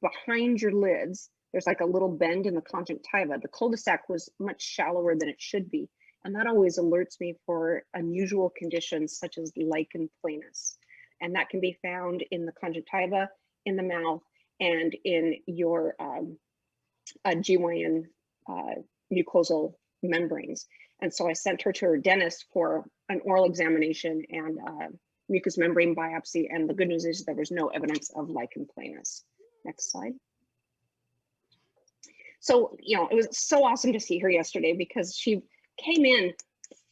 behind your lids, there's like a little bend in the conjunctiva. The cul-de-sac was much shallower than it should be. And that always alerts me for unusual conditions such as lichen planus. And that can be found in the conjunctiva, in the mouth, and in your GYN mucosal membranes. And so I sent her to her dentist for an oral examination and mucous membrane biopsy. And the good news is there was no evidence of lichen planus. Next slide. So, it was so awesome to see her yesterday because she came in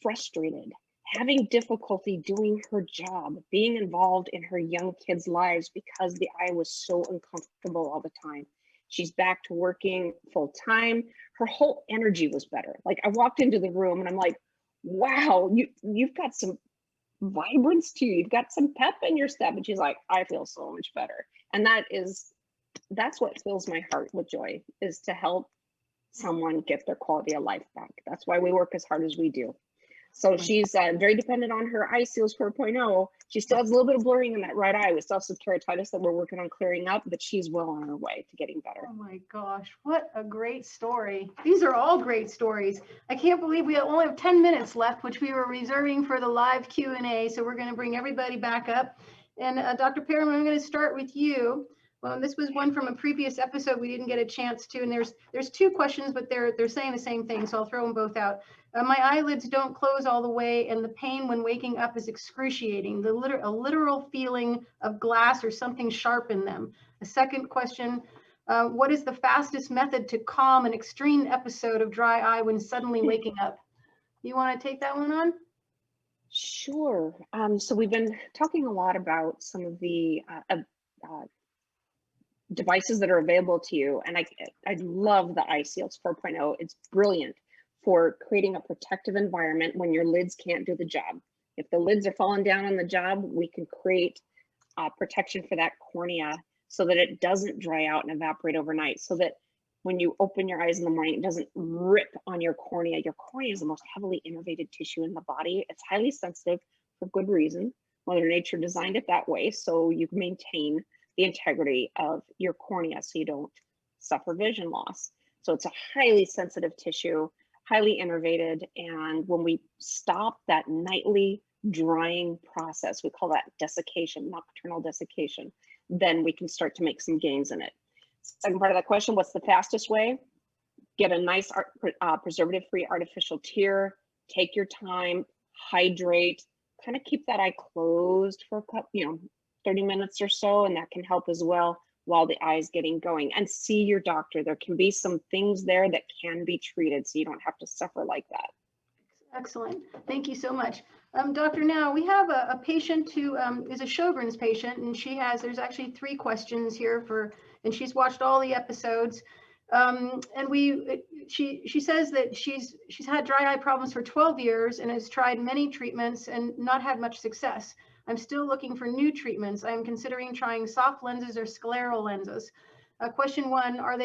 frustrated, having difficulty doing her job, being involved in her young kids' lives because the eye was so uncomfortable all the time. She's back to working full time. Her whole energy was better. Like, I walked into the room and I'm like, wow, you've got some vibrance to you. You've got some pep in your step. And she's like, I feel so much better. And that's what fills my heart with joy, is to help someone get their quality of life back. That's why we work as hard as we do. So she's very dependent on her eye seals 4.0. She still has a little bit of blurring in that right eye. We still have some keratitis that we're working on clearing up, but she's well on her way to getting better. Oh my gosh, what a great story. These are all great stories. I can't believe we only have 10 minutes left, which we were reserving for the live Q&A. So we're going to bring everybody back up. And Dr. Perriman, I'm going to start with you. Well, this was one from a previous episode we didn't get a chance to, and there's two questions, but they're saying the same thing, so I'll throw them both out. My eyelids don't close all the way, and the pain when waking up is excruciating. A literal feeling of glass or something sharp in them. A second question, what is the fastest method to calm an extreme episode of dry eye when suddenly waking up? You want to take that one on? Sure. So we've been talking a lot about some of the devices that are available to you. And I love the Eye Seals 4.0. It's brilliant for creating a protective environment when your lids can't do the job. If the lids are falling down on the job, we can create protection for that cornea so that it doesn't dry out and evaporate overnight, so that when you open your eyes in the morning, it doesn't rip on your cornea. Your cornea is the most heavily innervated tissue in the body. It's highly sensitive for good reason. Mother Nature designed it that way, so you can maintain the integrity of your cornea so you don't suffer vision loss. So it's a highly sensitive tissue, highly innervated. And when we stop that nightly drying process, we call that desiccation, nocturnal desiccation, then we can start to make some gains in it. Second part of that question, what's the fastest way? Get a nice preservative-free artificial tear, take your time, hydrate, kind of keep that eye closed for a couple, 30 minutes or so, and that can help as well while the eye is getting going. And see your doctor. There can be some things there that can be treated so you don't have to suffer like that. Excellent. Thank you so much. Doctor, now we have a patient who is a Sjogren's patient, and there's actually 3 questions here and she's watched all the episodes. And she says that she's had dry eye problems for 12 years and has tried many treatments and not had much success. I'm still looking for new treatments. I'm considering trying soft lenses or scleral lenses. Question 1, are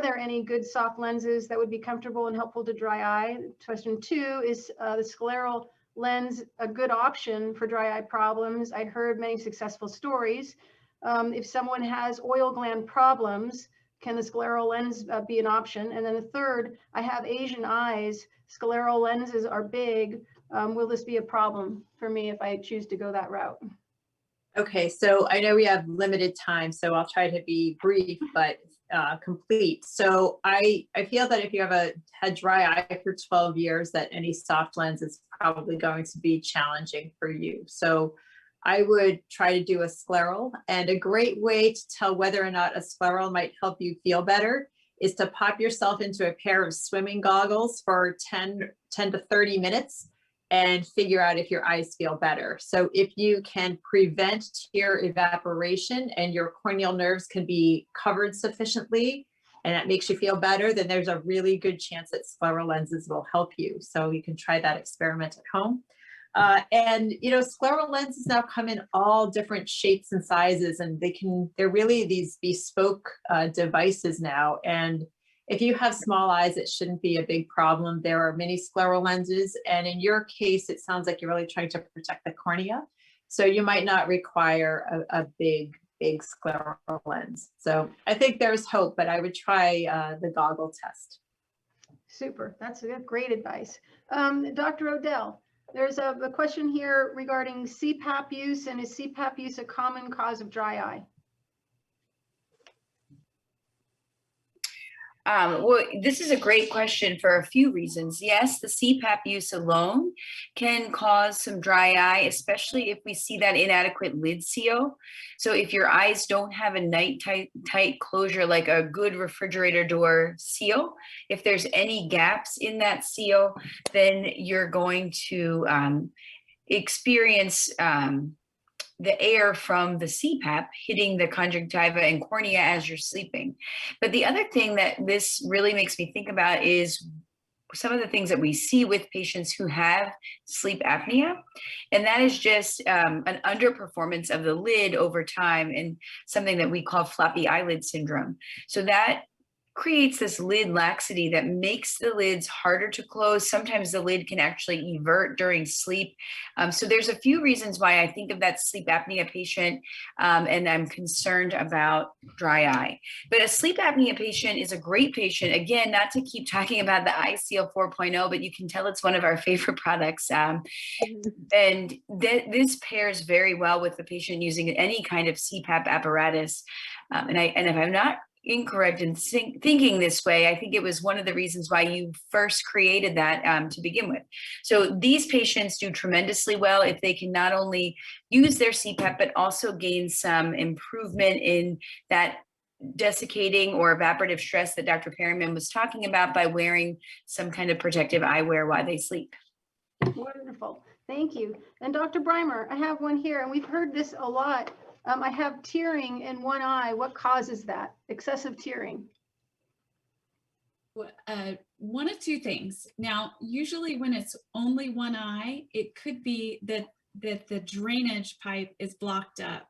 there any good soft lenses that would be comfortable and helpful to dry eye? Question 2, is the scleral lens a good option for dry eye problems? I heard many successful stories. If someone has oil gland problems, can the scleral lens be an option? And then the third, I have Asian eyes. Scleral lenses are big. Will this be a problem for me if I choose to go that route? Okay, so I know we have limited time, so I'll try to be brief but complete. So I feel that if you have had dry eye for 12 years, that any soft lens is probably going to be challenging for you. So I would try to do a scleral, and a great way to tell whether or not a scleral might help you feel better is to pop yourself into a pair of swimming goggles for 10 to 30 minutes and figure out if your eyes feel better. So if you can prevent tear evaporation and your corneal nerves can be covered sufficiently, and that makes you feel better, then there's a really good chance that scleral lenses will help you. So you can try that experiment at home. And scleral lenses now come in all different shapes and sizes, and they're really these bespoke devices now. And if you have small eyes, it shouldn't be a big problem. There are many scleral lenses, and in your case, it sounds like you're really trying to protect the cornea. So you might not require a big scleral lens. So I think there's hope, but I would try the goggle test. Super, that's great advice. Dr. Odell, there's a question here regarding CPAP use, and is CPAP use a common cause of dry eye? Well, this is a great question for a few reasons. Yes, the CPAP use alone can cause some dry eye, especially if we see that inadequate lid seal. So if your eyes don't have a night tight closure, like a good refrigerator door seal, if there's any gaps in that seal, then you're going to experience the air from the CPAP hitting the conjunctiva and cornea as you're sleeping. But the other thing that this really makes me think about is some of the things that we see with patients who have sleep apnea. And that is just an underperformance of the lid over time and something that we call floppy eyelid syndrome. So that creates this lid laxity that makes the lids harder to close. Sometimes the lid can actually evert during sleep. So there's a few reasons why I think of that sleep apnea patient, and I'm concerned about dry eye. But a sleep apnea patient is a great patient. Again, not to keep talking about the iSeal 4.0, but you can tell it's one of our favorite products. And this pairs very well with the patient using any kind of CPAP apparatus. And if I'm not incorrect in thinking this way, I think it was one of the reasons why you first created that to begin with. So these patients do tremendously well if they can not only use their CPAP, but also gain some improvement in that desiccating or evaporative stress that Dr. Perryman was talking about by wearing some kind of protective eyewear while they sleep. Wonderful. Thank you. And Dr. Breimer, I have one here, and we've heard this a lot. I have tearing in one eye. What causes that? Excessive tearing. One of two things. Now, usually when it's only one eye, it could be that the drainage pipe is blocked up.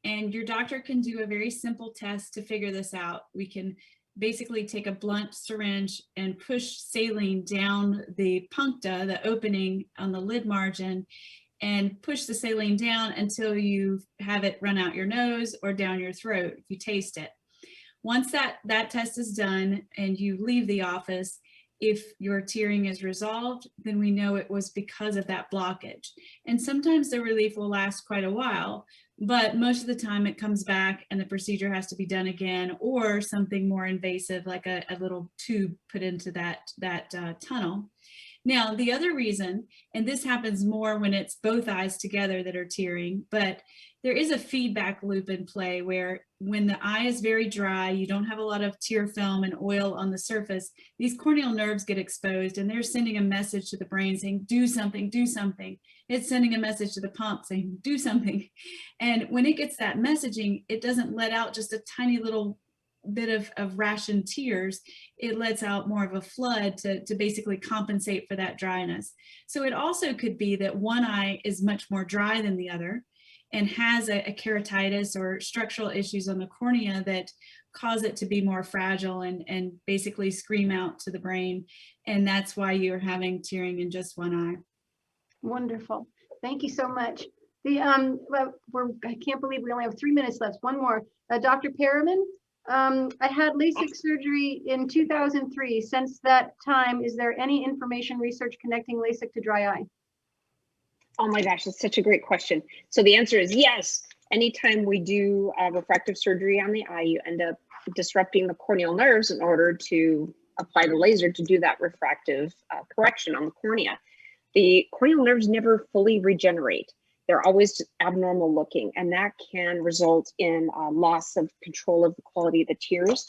And your doctor can do a very simple test to figure this out. We can basically take a blunt syringe and push saline down the puncta, the opening on the lid margin, and push the saline down until you have it run out your nose or down your throat if you taste it. Once that test is done and you leave the office, if your tearing is resolved, then we know it was because of that blockage. And sometimes the relief will last quite a while, but most of the time it comes back and the procedure has to be done again, or something more invasive like a little tube put into that tunnel. Now, the other reason, and this happens more when it's both eyes together that are tearing, but there is a feedback loop in play where when the eye is very dry, you don't have a lot of tear film and oil on the surface, these corneal nerves get exposed and they're sending a message to the brain saying, do something, do something. It's sending a message to the pump saying, do something. And when it gets that messaging, it doesn't let out just a tiny little bit of rationed tears. It lets out more of a flood to basically compensate for that dryness. So it also could be that one eye is much more dry than the other and has a keratitis or structural issues on the cornea that cause it to be more fragile and basically scream out to the brain. And that's why you're having tearing in just one eye. Wonderful. Thank you so much. I can't believe we only have 3 minutes left. One more. Dr. Perriman, I had LASIK surgery in 2003. Since that time, is there any information research connecting LASIK to dry eye? Oh my gosh, that's such a great question. So the answer is yes. Anytime we do refractive surgery on the eye, you end up disrupting the corneal nerves in order to apply the laser to do that refractive correction on the cornea. The corneal nerves never fully regenerate. They're always abnormal looking, and that can result in loss of control of the quality of the tears.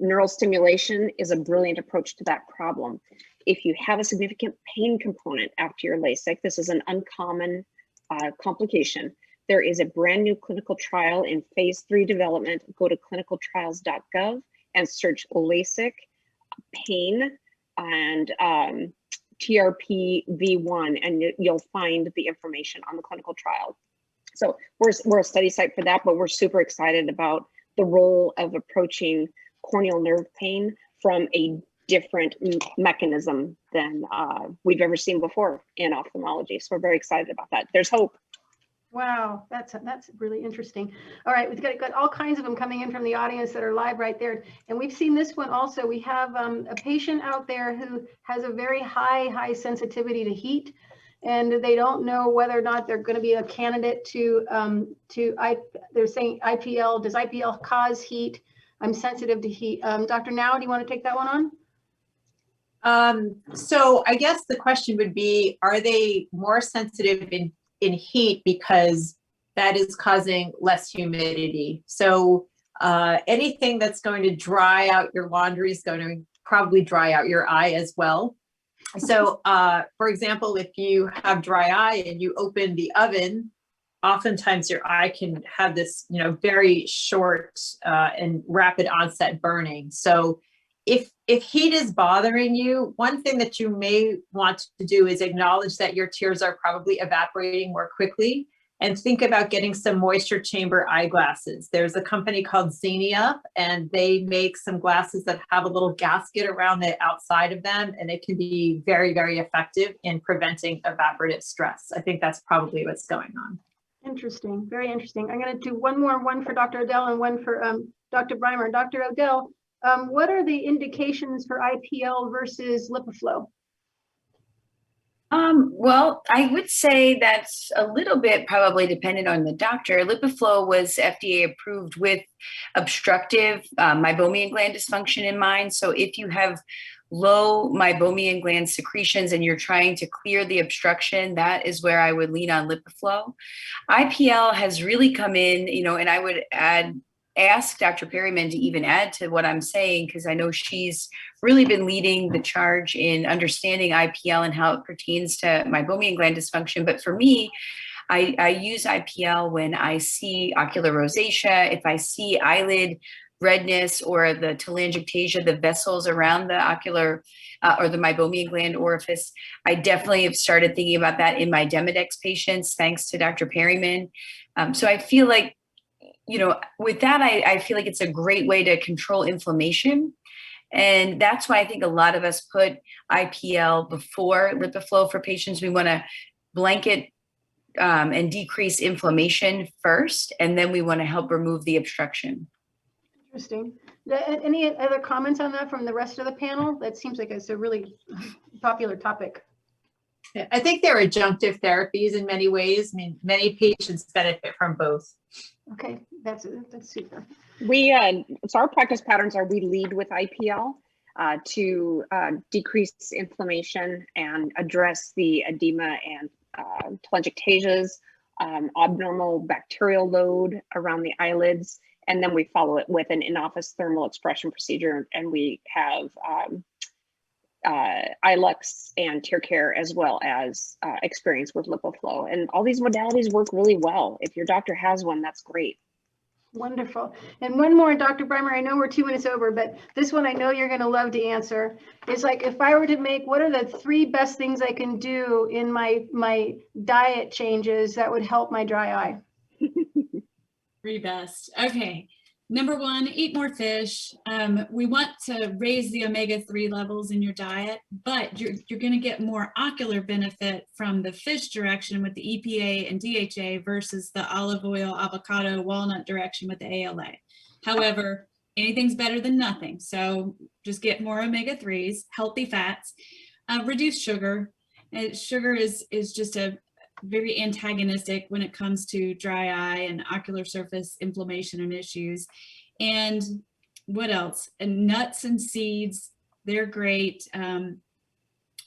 Neural stimulation is a brilliant approach to that problem. If you have a significant pain component after your LASIK, this is an uncommon complication. There is a brand new clinical trial in phase 3 development. Go to clinicaltrials.gov and search LASIK pain and TRP V1, and you'll find the information on the clinical trial. So we're a study site for that, but we're super excited about the role of approaching corneal nerve pain from a different mechanism than we've ever seen before in ophthalmology. So we're very excited about that. There's hope. Wow, that's really interesting. All right, we've got all kinds of them coming in from the audience that are live right there. And we've seen this one also. We have a patient out there who has a very high sensitivity to heat, and they don't know whether or not they're going to be a candidate they're saying IPL. Does IPL cause heat? I'm sensitive to heat. Dr. Now, do you want to take that one on? So I guess the question would be, are they more sensitive in heat because that is causing less humidity? So anything that's going to dry out your laundry is going to probably dry out your eye as well. So for example, if you have dry eye and you open the oven, oftentimes your eye can have this, very short and rapid onset burning. So if heat is bothering you, one thing that you may want to do is acknowledge that your tears are probably evaporating more quickly, and think about getting some moisture chamber eyeglasses. There's a company called Xenia, and they make some glasses that have a little gasket around the outside of them, and it can be very, very effective in preventing evaporative stress. I think that's probably what's going on. Interesting, very interesting. I'm going to do one for Dr. Odell and one for Dr. Breimer. Dr. Odell, what are the indications for IPL versus LipiFlow? Well, I would say that's a little bit probably dependent on the doctor. LipiFlow was FDA approved with obstructive meibomian gland dysfunction in mind. So if you have low meibomian gland secretions and you're trying to clear the obstruction, that is where I would lean on LipiFlow. IPL has really come in, and I would ask Dr. Perryman to even add to what I'm saying, because I know she's really been leading the charge in understanding IPL and how it pertains to meibomian gland dysfunction. But for me, I use IPL when I see ocular rosacea, if I see eyelid redness or the telangiectasia, the vessels around the ocular or the meibomian gland orifice. I definitely have started thinking about that in my Demodex patients, thanks to Dr. Perryman. So I feel like, with that, I feel like it's a great way to control inflammation. And that's why I think a lot of us put IPL before LipiFlow for patients. We want to blanket and decrease inflammation first, and then we want to help remove the obstruction. Interesting. Any other comments on that from the rest of the panel? That seems like it's a really popular topic. I think they're adjunctive therapies in many ways. I mean, many patients benefit from both. Okay, that's super. So our practice patterns are we lead with IPL to decrease inflammation and address the edema and telangiectasias, abnormal bacterial load around the eyelids, and then we follow it with an in-office thermal expression procedure, and we have iLux and tear care, as well as experience with LipiFlow. And all these modalities work really well. If your doctor has one, that's great. Wonderful. And one more, Dr. Breimer, I know we're 2 minutes over, but this one I know you're going to love to answer. It's like, if I were to make, what are the 3 best things I can do in my diet changes that would help my dry eye? 3 best. Okay. Number 1, eat more fish. We want to raise the omega-3 levels in your diet, but you're going to get more ocular benefit from the fish direction with the EPA and DHA versus the olive oil, avocado, walnut direction with the ALA. However, anything's better than nothing. So just get more omega-3s, healthy fats, reduce sugar. Sugar is just a very antagonistic when it comes to dry eye and ocular surface inflammation and issues. And what else? And nuts and seeds, they're great.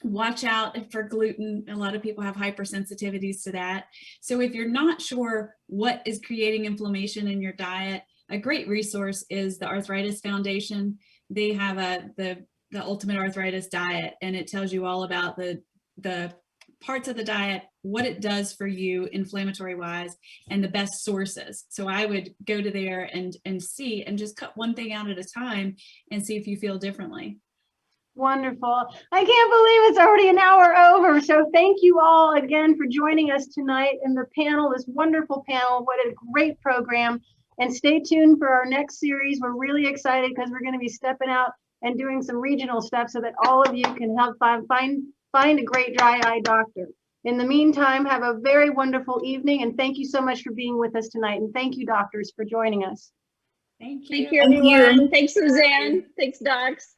Watch out for gluten. A lot of people have hypersensitivities to that. So if you're not sure what is creating inflammation in your diet, a great resource is the Arthritis Foundation. They have the Ultimate Arthritis Diet, and it tells you all about the parts of the diet, what it does for you inflammatory wise, and the best sources. So I would go to there and see, and just cut one thing out at a time and see if you feel differently. Wonderful. I can't believe it's already an hour over. So thank you all again for joining us tonight in the panel, this wonderful panel. What a great program. And stay tuned for our next series. We're really excited because we're going to be stepping out and doing some regional stuff so that all of you can help find a great dry eye doctor. In the meantime, have a very wonderful evening, and thank you so much for being with us tonight. And thank you, doctors, for joining us. Thank you. Thank you, everyone. Thanks, Suzanne. Thanks, docs.